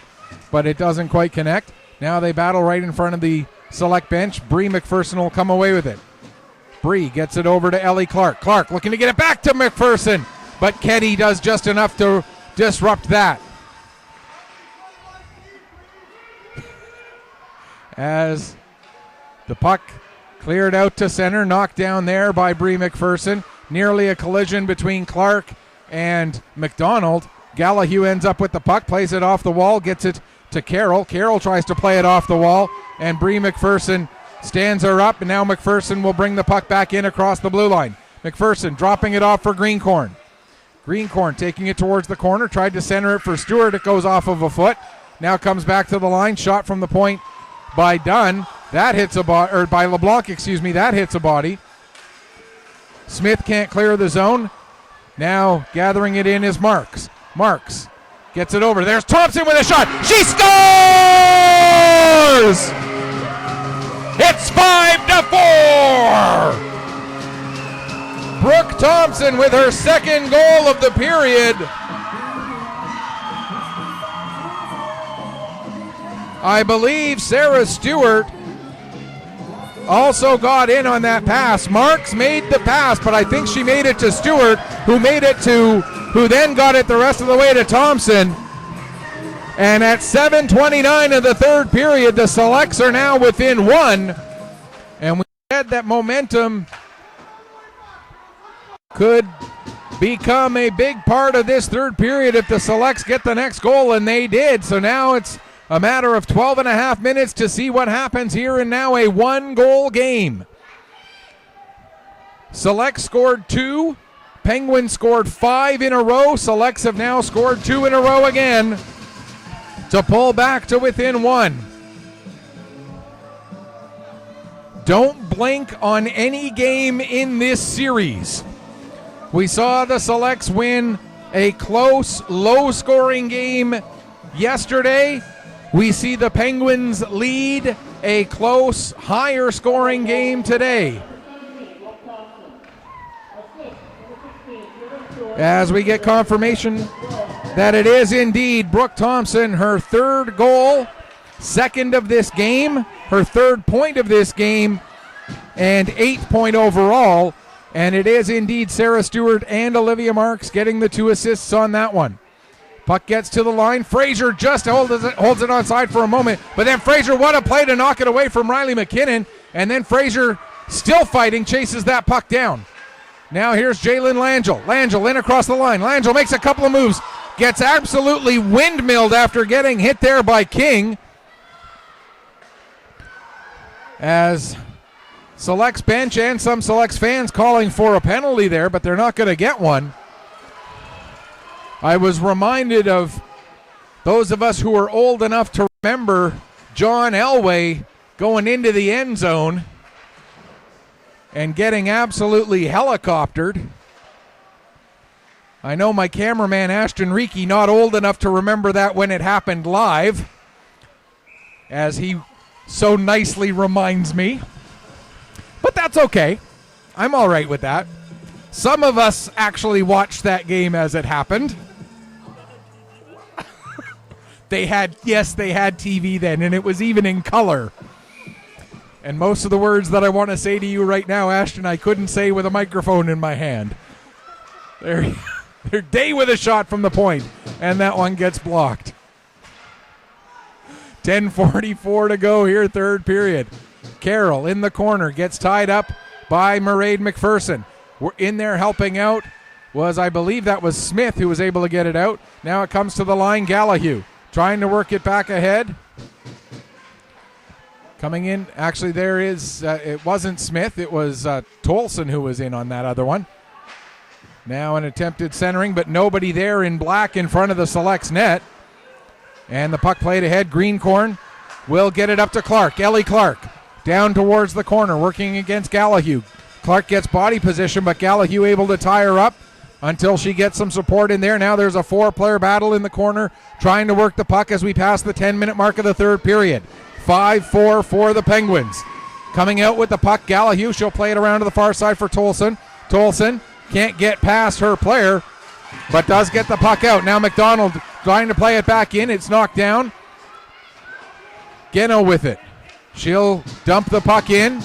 but it doesn't quite connect. Now they battle right in front of the Select bench. Bree McPherson will come away with it. Bree gets it over to Ellie Clark. Clark looking to get it back to McPherson, but Kenny does just enough to disrupt that. As the puck cleared out to center, knocked down there by Bree McPherson. Nearly a collision between Clark and McDonald. Gallahue ends up with the puck, plays it off the wall, gets it to Carroll. Carroll tries to play it off the wall, and Bree McPherson stands her up, and now McPherson will bring the puck back in across the blue line. McPherson dropping it off for Greencorn. Greencorn taking it towards the corner, tried to center it for Stewart. It goes off of a foot. Now comes back to the line, shot from the point by Dunn. That hits a body, or by LeBlanc, excuse me. That hits a body. Smith can't clear the zone. Now gathering it in is Marks. Marks gets it over. There's Thompson with a shot. She scores! It's 5-4. Brooke Thompson with her second goal of the period. I believe Sarah Stewart also got in on that pass. Marks made the pass, but I think she made it to Stewart, who then got it the rest of the way to Thompson. And at 7:29 of the third period, the Selects are now within one. And we said that momentum could become a big part of this third period if the Selects get the next goal, and they did. So now it's a matter of 12 and a half minutes to see what happens here in now a one-goal game. Selects scored 2. Penguins scored 5 in a row. Selects have now scored 2 in a row again to pull back to within 1. Don't blink on any game in this series. We saw the Selects win a close, low-scoring game yesterday. We see the Penguins lead a close, higher-scoring game today. As we get confirmation that it is indeed Brooke Thompson, her third goal, second of this game, her third point of this game, and 8th point overall. And it is indeed Sarah Stewart and Olivia Marks getting the 2 assists on that one. Puck gets to the line. Fraser just holds it onside for a moment. But then Fraser, what a play to knock it away from Riley McKinnon. And then Fraser, still fighting, chases that puck down. Now here's Jalen Langell. Langell in across the line. Langell makes a couple of moves. Gets absolutely windmilled after getting hit there by King. As Selects bench and some Selects fans calling for a penalty there, but they're not going to get one. I was reminded of those of us who are old enough to remember John Elway going into the end zone and getting absolutely helicoptered. I know my cameraman Ashton Reiki not old enough to remember that when it happened live, as he so nicely reminds me. But that's okay. I'm all right with that. Some of us actually watched that game as it happened. They had TV then, and it was even in color. And most of the words that I want to say to you right now, Ashton, I couldn't say with a microphone in my hand. They're day with a shot from the point, and that one gets blocked. 10:44 to go here, third period. Carroll in the corner gets tied up by Mairead McPherson. We're in there helping out was, I believe that was Smith who was able to get it out. Now it comes to the line, Gallahue trying to work it back ahead. Coming in, actually there is, it wasn't Smith, it was Tolson who was in on that other one. Now an attempted centering, but nobody there in black in front of the Selects net. And the puck played ahead, Greencorn will get it up to Clark, Ellie Clark. Down towards the corner, working against Gallahue. Clark gets body position, but Gallahue able to tie her up. until she gets some support in there. Now there's a 4-player battle in the corner trying to work the puck as we pass the 10-minute mark of the third period. 5-4 for the Penguins. Coming out with the puck, Gallahue. She'll play it around to the far side for Tolson. Tolson can't get past her player, but does get the puck out. Now McDonald trying to play it back in. It's knocked down. Geno with it. She'll dump the puck in.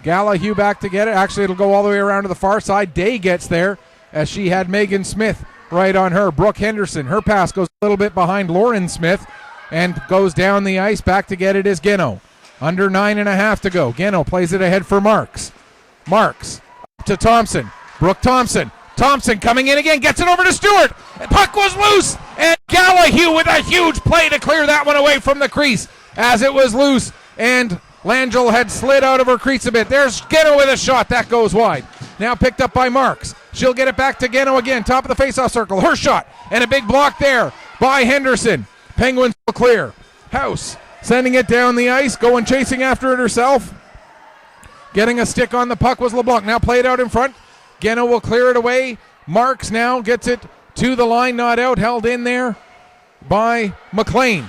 Gallahue back to get it. Actually, it'll go all the way around to the far side. Day gets there as she had Megan Smith right on her. Brooke Henderson, her pass goes a little bit behind Lauren Smith and goes down the ice. Back to get it is Geno. Under 9.5 to go. Geno plays it ahead for Marks. Marks up to Thompson. Brooke Thompson. Thompson coming in again. Gets it over to Stewart. Puck was loose. And Gallahue with a huge play to clear that one away from the crease as it was loose. And Langell had slid out of her crease a bit. There's Geno with a shot. That goes wide. Now picked up by Marks. She'll get it back to Geno again. Top of the faceoff circle. Her shot. And a big block there by Henderson. Penguins will clear. House sending it down the ice. Going chasing after it herself. Getting a stick on the puck was LeBlanc. Now played out in front. Geno will clear it away. Marks now gets it to the line. Not out. Held in there by McLean.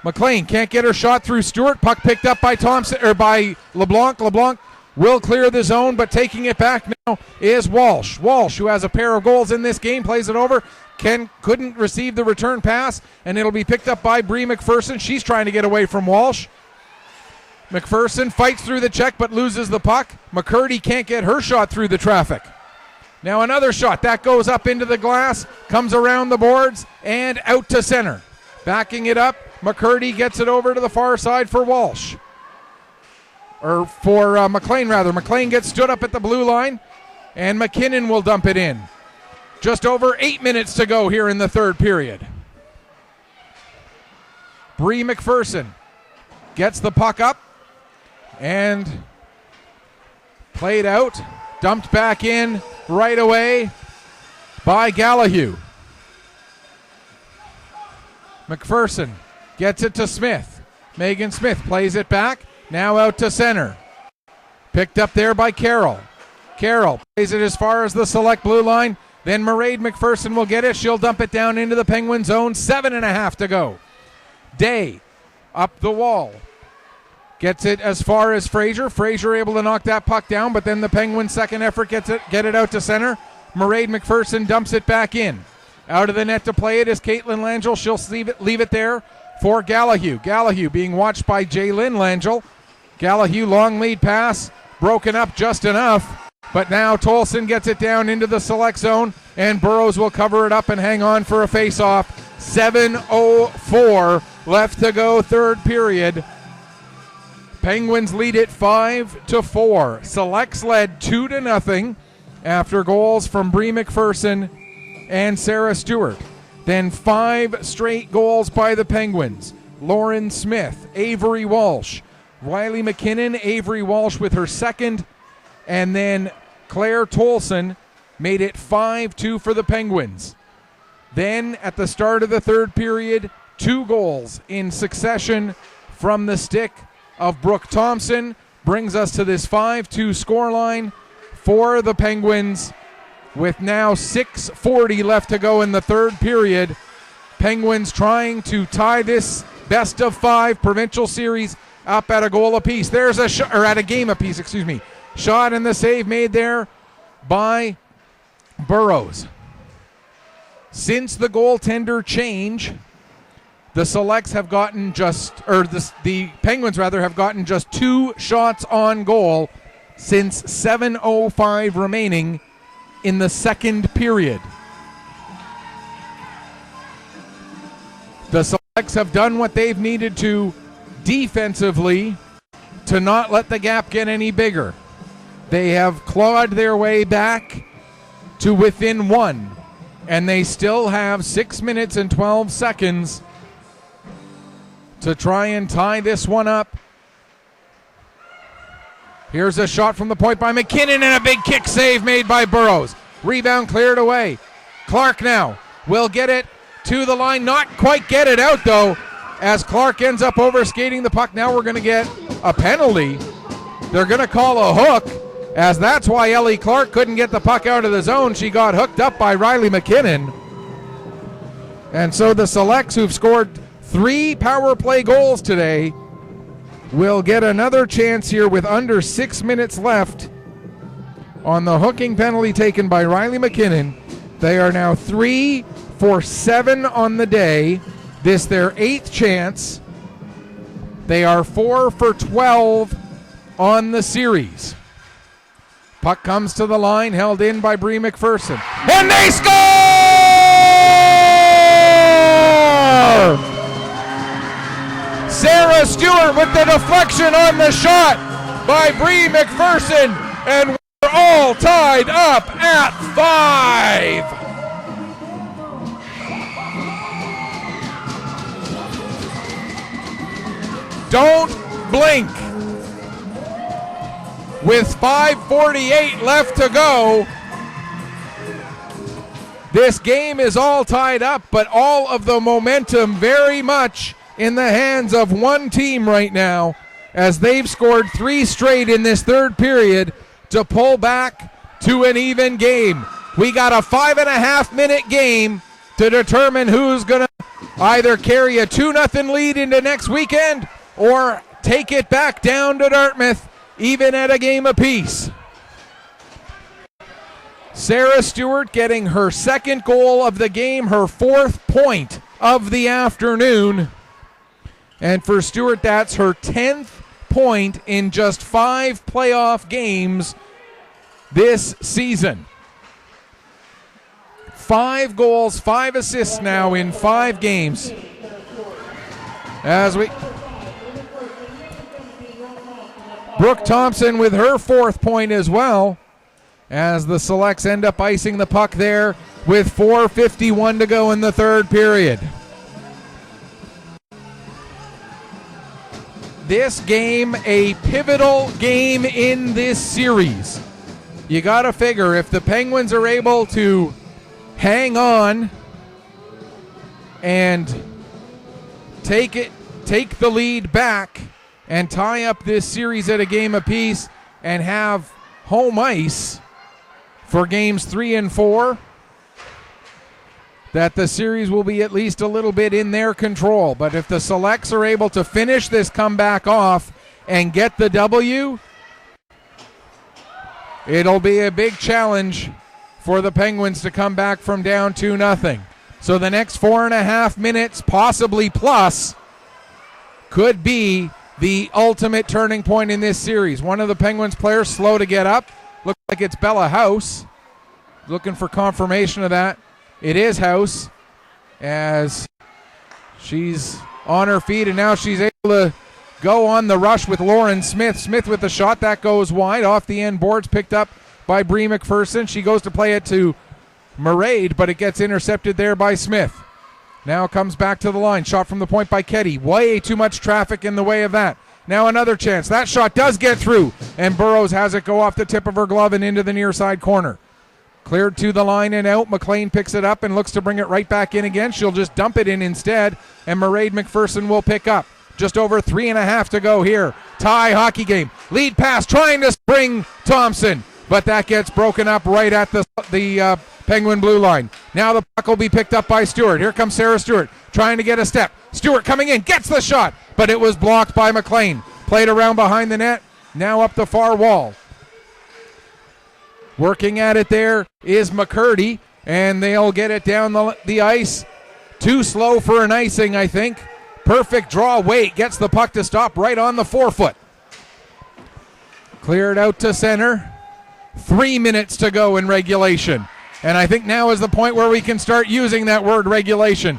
McLean can't get her shot through Stewart. Puck picked up by Thompson or by LeBlanc. LeBlanc will clear the zone, but taking it back now is Walsh. Walsh, who has a pair of goals in this game, plays it over. Couldn't receive the return pass, and it'll be picked up by Bree McPherson. She's trying to get away from Walsh. McPherson fights through the check but loses the puck. McCurdy can't get her shot through the traffic. Now another shot. That goes up into the glass, comes around the boards, and out to center. Backing it up. McCurdy gets it over to the far side for Walsh. Or for McLean, rather. McLean gets stood up at the blue line, and McKinnon will dump it in. Just over 8 minutes to go here in the third period. Bree McPherson gets the puck up and played out. Dumped back in right away by Gallahue. McPherson gets it to Smith. Megan Smith plays it back. Now out to center. Picked up there by Carroll. Carroll plays it as far as the select blue line. Then Mairead McPherson will get it. She'll dump it down into the Penguin zone. 7.5 to go. Day up the wall. Gets it as far as Fraser. Fraser able to knock that puck down, but then the Penguins' second effort get it out to center. Mairead McPherson dumps it back in. Out of the net to play it is Caitlin Langell. She'll leave it there for Gallahue. Gallahue being watched by Jaylyn Langell. Gallahue long lead pass. Broken up just enough. But now Tolson gets it down into the select zone, and Burrows will cover it up and hang on for a face-off. 7:04 left to go, third period. Penguins lead it 5-4. Selects led 2-0 after goals from Bree McPherson and Sarah Stewart. Then 5 straight goals by the Penguins. Lauren Smith, Avery Walsh, Riley McKinnon, Avery Walsh with her second, and then Claire Tolson made it 5-2 for the Penguins. Then at the start of the third period, 2 goals in succession from the stick of Brooke Thompson brings us to this 5-2 scoreline for the Penguins with now 6:40 left to go in the third period. Penguins trying to tie this best of 5 provincial series up at a goal apiece. There's a shot, or at a game apiece, excuse me. Shot and the save made there by Burrows. Since the goaltender change, the Selects have gotten the Penguins rather have gotten just 2 shots on goal since 7:05 remaining in the second period. The Selects have done what they've needed to defensively to not let the gap get any bigger. They have clawed their way back to within 1, and they still have 6 minutes and 12 seconds to try and tie this one up. Here's a shot from the point by McKinnon and a big kick save made by Burrows. Rebound cleared away. Clark now will get it to the line. Not quite get it out though, as Clark ends up overskating the puck. Now we're going to get a penalty. They're going to call a hook as that's why Ellie Clark couldn't get the puck out of the zone. She got hooked up by Riley McKinnon. And so the Selects, who've scored 3 power play goals today, will get another chance here with under 6 minutes left on the hooking penalty taken by Riley McKinnon. They are now 3 for 7 on the day. This their 8th chance. They are 4 for 12 on the series. Puck comes to the line, held in by Brie McPherson. And they score! Sarah Stewart with the deflection on the shot by Brie McPherson, and we're all tied up at 5. Don't blink. With 5:48 left to go, this game is all tied up, but all of the momentum very much in the hands of one team right now, as they've scored 3 straight in this third period to pull back to an even game. We got a 5.5-minute game to determine who's going to either carry a 2-0 lead into next weekend or take it back down to Dartmouth, even at a game apiece. Sarah Stewart getting her 2nd goal of the game, her 4th point of the afternoon. And for Stewart, that's her 10th point in just 5 playoff games this season. 5 goals, 5 assists now in 5 games. Brooke Thompson with her 4th point as well, as the Selects end up icing the puck there with 4:51 to go in the third period. This game, a pivotal game in this series. You got to figure if the Penguins are able to hang on and take the lead back and tie up this series at a game apiece and have home ice for games 3 and 4, that the series will be at least a little bit in their control. But if the Selects are able to finish this comeback off and get the W, it'll be a big challenge for the Penguins to come back from down 2-0. So the next 4.5 minutes, possibly plus, could be the ultimate turning point in this series. One of the Penguins players slow to get up. Looks like it's Bella House. Looking for confirmation of that. It is House, as she's on her feet, and now she's able to go on the rush with Lauren Smith. Smith with the shot. That goes wide. Off the end boards, picked up by Brie McPherson. She goes to play it to Maraid, but it gets intercepted there by Smith. Now comes back to the line. Shot from the point by Ketty. Way too much traffic in the way of that. Now another chance. That shot does get through, and Burrows has it go off the tip of her glove and into the near side corner. Cleared to the line and out. McLean picks it up and looks to bring it right back in again. She'll just dump it in instead, and Maraid McPherson will pick up. Just over 3.5 to go here. Tie hockey game. Lead pass trying to spring Thompson, but that gets broken up right at the Penguin blue line. Now the puck will be picked up by Stewart. Here comes Sarah Stewart trying to get a step. Stewart coming in, gets the shot, but it was blocked by McLean. Played around behind the net, now up the far wall. Working at it there is McCurdy, and they'll get it down the ice. Too slow for an icing, I think. Perfect draw. Wait, gets the puck to stop right on the forefoot. Cleared out to center. 3 minutes to go in regulation. And I think now is the point where we can start using that word regulation.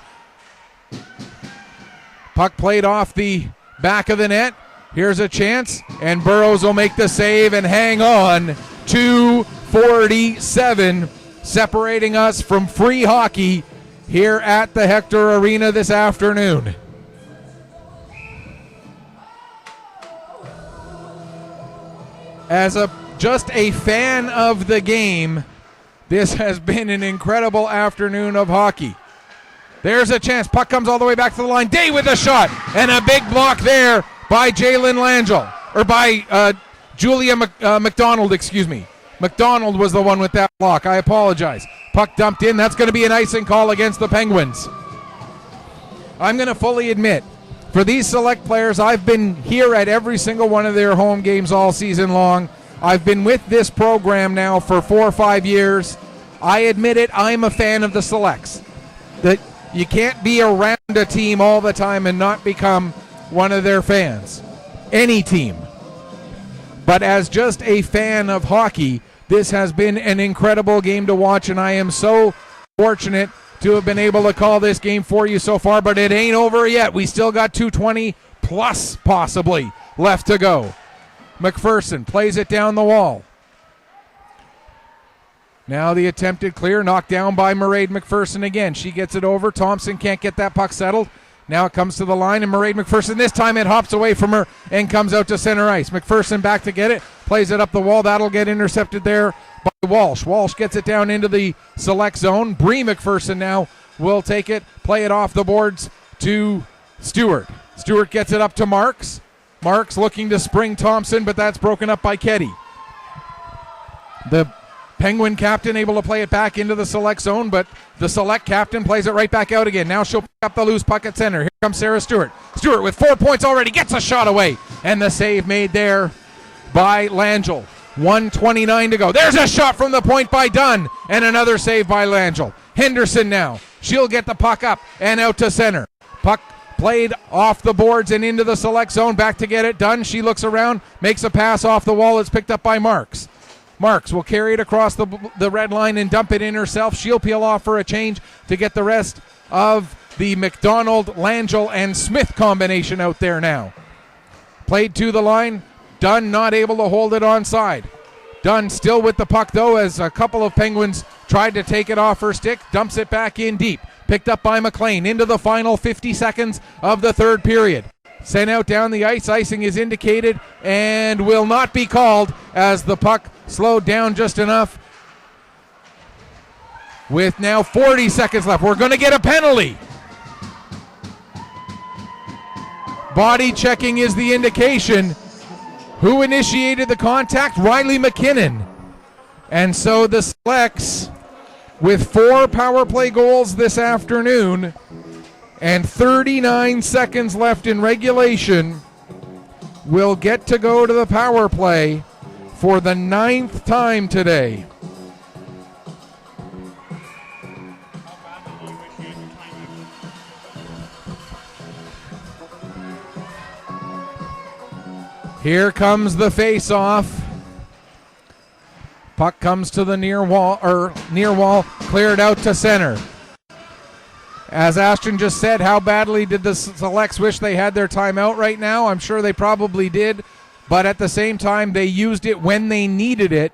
Puck played off the back of the net. Here's a chance, and Burrows will make the save and hang on. 2:47 separating us from free hockey here at the Hector Arena this afternoon. As just a fan of the game, this has been an incredible afternoon of hockey. There's a chance. Puck comes all the way back to the line. Day with a shot, and a big block there by Jalen Langell, or by Julia McDonald, excuse me. McDonald was the one with that block. I apologize. Puck dumped in. That's going to be an icing call against the Penguins. I'm going to fully admit, for these select players, I've been here at every single one of their home games all season long. I've been with this program now for 4 or 5 years. I admit it, I'm a fan of the selects. That you can't be around a team all the time and not become one of their fans. Any team. But as just a fan of hockey, this has been an incredible game to watch, and I am so fortunate to have been able to call this game for you so far, but it ain't over yet. We still got 2:20 plus possibly left to go. McPherson plays it down the wall. Now the attempted clear, knocked down by Mairead McPherson again. She gets it over. Thompson can't get that puck settled. Now it comes to the line, and Mairead McPherson, this time it hops away from her and comes out to center ice. McPherson back to get it, plays it up the wall. That'll get intercepted there by Walsh. Walsh gets it down into the select zone. Bree McPherson now will take it, play it off the boards to Stewart. Stewart gets it up to Marks. Marks looking to spring Thompson, but that's broken up by Ketty. The Penguin captain able to play it back into the select zone, but the select captain plays it right back out again. Now she'll pick up the loose puck at center. Here comes Sarah Stewart. Stewart with 4 points already gets a shot away, and the save made there by Langell. 1:29 to go. There's a shot from the point by Dunn, and another save by Langell. Henderson now. She'll get the puck up and out to center. Puck played off the boards and into the select zone. Back to get it done. She looks around, makes a pass off the wall. It's picked up by Marks. Marks will carry it across the red line and dump it in herself. She'll peel off for a change to get the rest of the McDonald, Langell, and Smith combination out there now. Played to the line. Dunn not able to hold it onside. Dunn still with the puck, though, as a couple of Penguins tried to take it off her stick. Dumps it back in deep. Picked up by McLean into the final 50 seconds of the third period. Sent out down the ice. Icing is indicated and will not be called as the puck slowed down just enough. With now 40 seconds left. We're going to get a penalty. Body checking is the indication. Who initiated the contact? Riley McKinnon. And so the Selects, with 4 power play goals this afternoon and 39 seconds left in regulation, will get to go to the power play for the 9th time today. Here comes the face-off. Puck comes to the near wall, cleared out to center. As Ashton just said, how badly did the Selects wish they had their timeout right now? I'm sure they probably did, but at the same time, they used it when they needed it.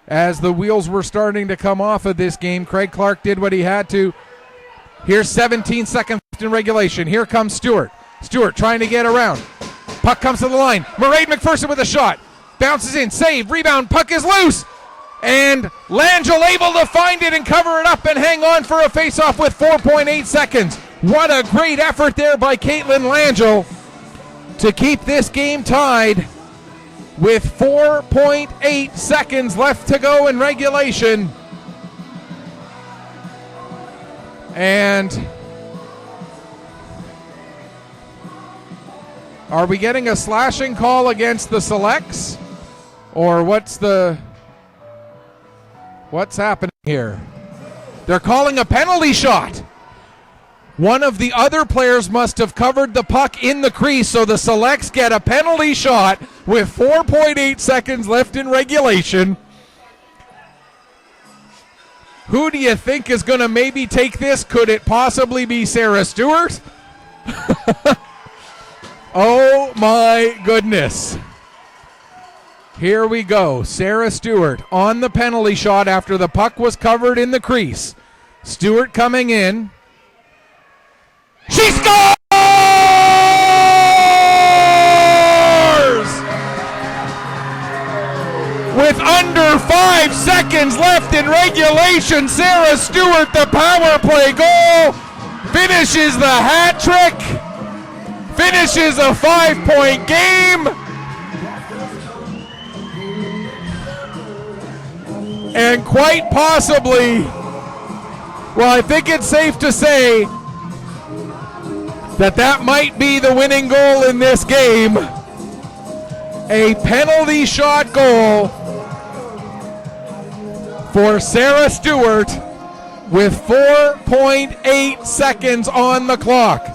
As the wheels were starting to come off of this game, Craig Clark did what he had to. Here's 17 seconds left in regulation. Here comes Stewart. Stewart trying to get around. Puck comes to the line. Mairead McPherson with a shot. Bounces in, save, rebound, puck is loose. And Langell able to find it and cover it up and hang on for a face-off with 4.8 seconds. What a great effort there by Caitlin Langell to keep this game tied with 4.8 seconds left to go in regulation. And are we getting a slashing call against the Selects? Or what's happening here? They're calling a penalty shot. One of the other players must have covered the puck in the crease, so the Selects get a penalty shot with 4.8 seconds left in regulation. Who do you think is going to maybe take this? Could it possibly be Sarah Stewart? Oh my goodness. Here we go. Sarah Stewart on the penalty shot after the puck was covered in the crease. Stewart coming in. She scores! With under 5 seconds left in regulation, Sarah Stewart, the power play goal, finishes the hat trick. Finishes a 5-point game. And quite possibly, well, I think it's safe to say that might be the winning goal in this game. A penalty shot goal for Sarah Stewart with 4.8 seconds on the clock.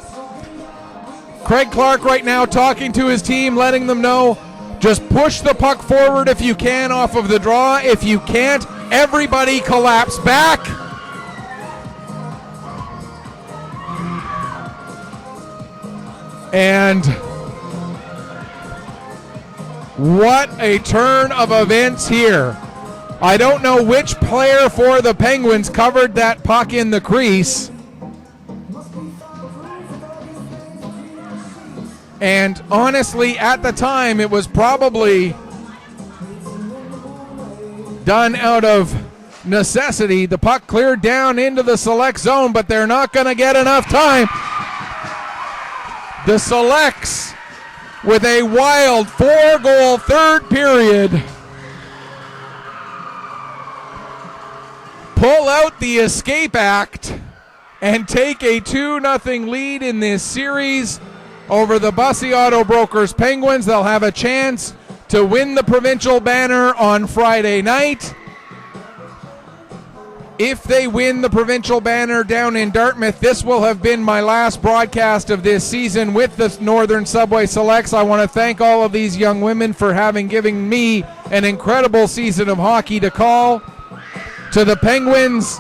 Craig Clark right now talking to his team, letting them know, just push the puck forward if you can off of the draw. If you can't, everybody collapse back. And what a turn of events here. I don't know which player for the Penguins covered that puck in the crease. And honestly, at the time, it was probably done out of necessity. The puck cleared down into the select zone, but they're not going to get enough time. The Selects with a wild 4-goal third period pull out the escape act and take a 2-0 lead in this series over the Bussy Auto Brokers Penguins. They'll have a chance to win the provincial banner on Friday night. If they win the provincial banner down in Dartmouth, this will have been my last broadcast of this season with the Northern Subway Selects. I want to thank all of these young women for having given me an incredible season of hockey to call. To the Penguins,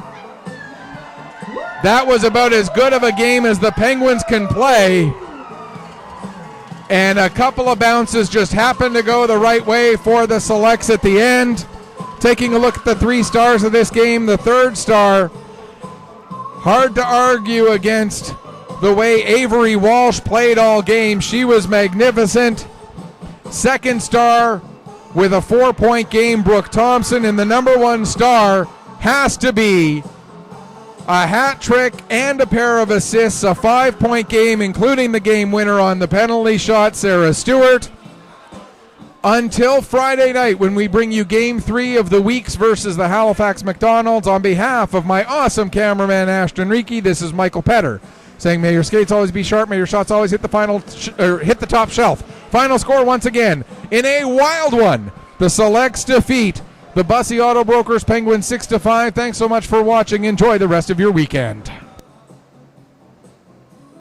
that was about as good of a game as the Penguins can play. And a couple of bounces just happened to go the right way for the Selects at the end. Taking a look at the 3 stars of this game, the third star, hard to argue against the way Avery Walsh played all game. She was magnificent. Second star with a 4-point game, Brooke Thompson. And the number 1 star has to be a hat trick and a pair of assists, a 5-point game, including the game winner on the penalty shot, Sarah Stewart. Until Friday night, when we bring you Game 3 of the Weeks versus the Halifax McDonald's, on behalf of my awesome cameraman Ashton Reiki, this is Michael Petter saying, may your skates always be sharp, may your shots always hit the hit the top shelf. Final score once again in a wild one. The Selects defeat the Bussy Auto Brokers Penguins 6-5. Thanks so much for watching. Enjoy the rest of your weekend.